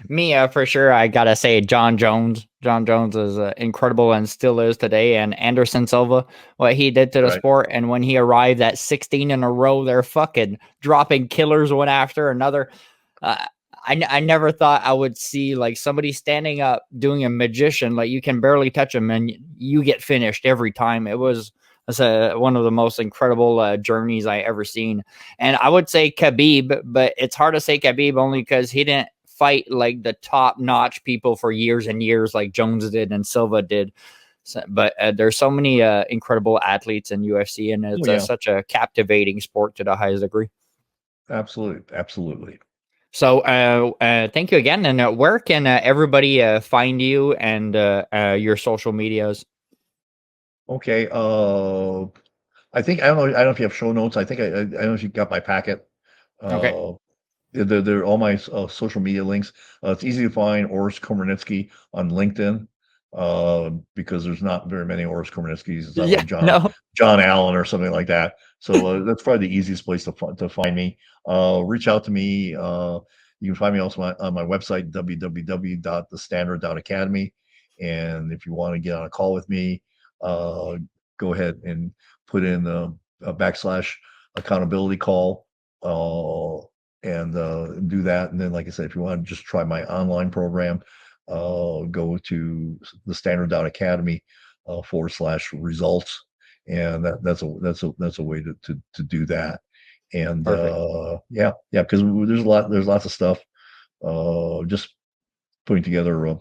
Speaker 2: Me, for sure, I gotta say John Jones. John Jones is incredible and still is today. And Anderson Silva, what he did to the
Speaker 1: Right.
Speaker 2: sport, and when he arrived at 16 in a row, they're fucking dropping killers one after another. Uh, I never thought I would see like somebody standing up doing a magician, like you can barely touch them and you get finished every time. It's one of the most incredible journeys I ever seen. And I would say Khabib, but it's hard to say Khabib only because he didn't fight like the top notch people for years and years like Jones did and Silva did. So, but there's so many incredible athletes in UFC, and it's such a captivating sport to the highest degree.
Speaker 1: Absolutely.
Speaker 2: So thank you again. And where can everybody find you and your social medias?
Speaker 1: Okay. I think I don't know if you have show notes. I think I don't know if you got my packet.
Speaker 2: Okay.
Speaker 1: They're all my social media links. It's easy to find Orest Komarnyckyj on LinkedIn because there's not very many Orest Komarnyckyjs. It's not like John Allen or something like that. So that's probably the easiest place to find me. Reach out to me. You can find me also on my website, www.thestandard.academy. And if you want to get on a call with me, go ahead and put in a / accountability call and do that. And then, like I said, if you want to just try my online program, go to the standard.academy / results. And that's a way to do that. And yeah, because there's lots of stuff. Just putting together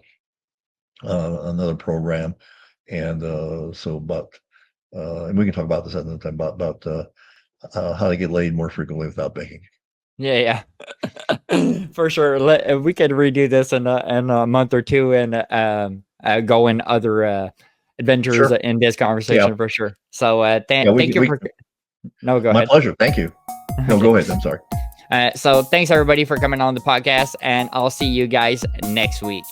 Speaker 1: another program. And and we can talk about this another time about how to get laid more frequently without begging.
Speaker 2: Yeah, for sure. We could redo this in a month or two and go in other adventures in this conversation for sure. So thank you for. No, go ahead.
Speaker 1: My pleasure. Thank you. No, go ahead. I'm sorry.
Speaker 2: So thanks everybody for coming on the podcast, and I'll see you guys next week.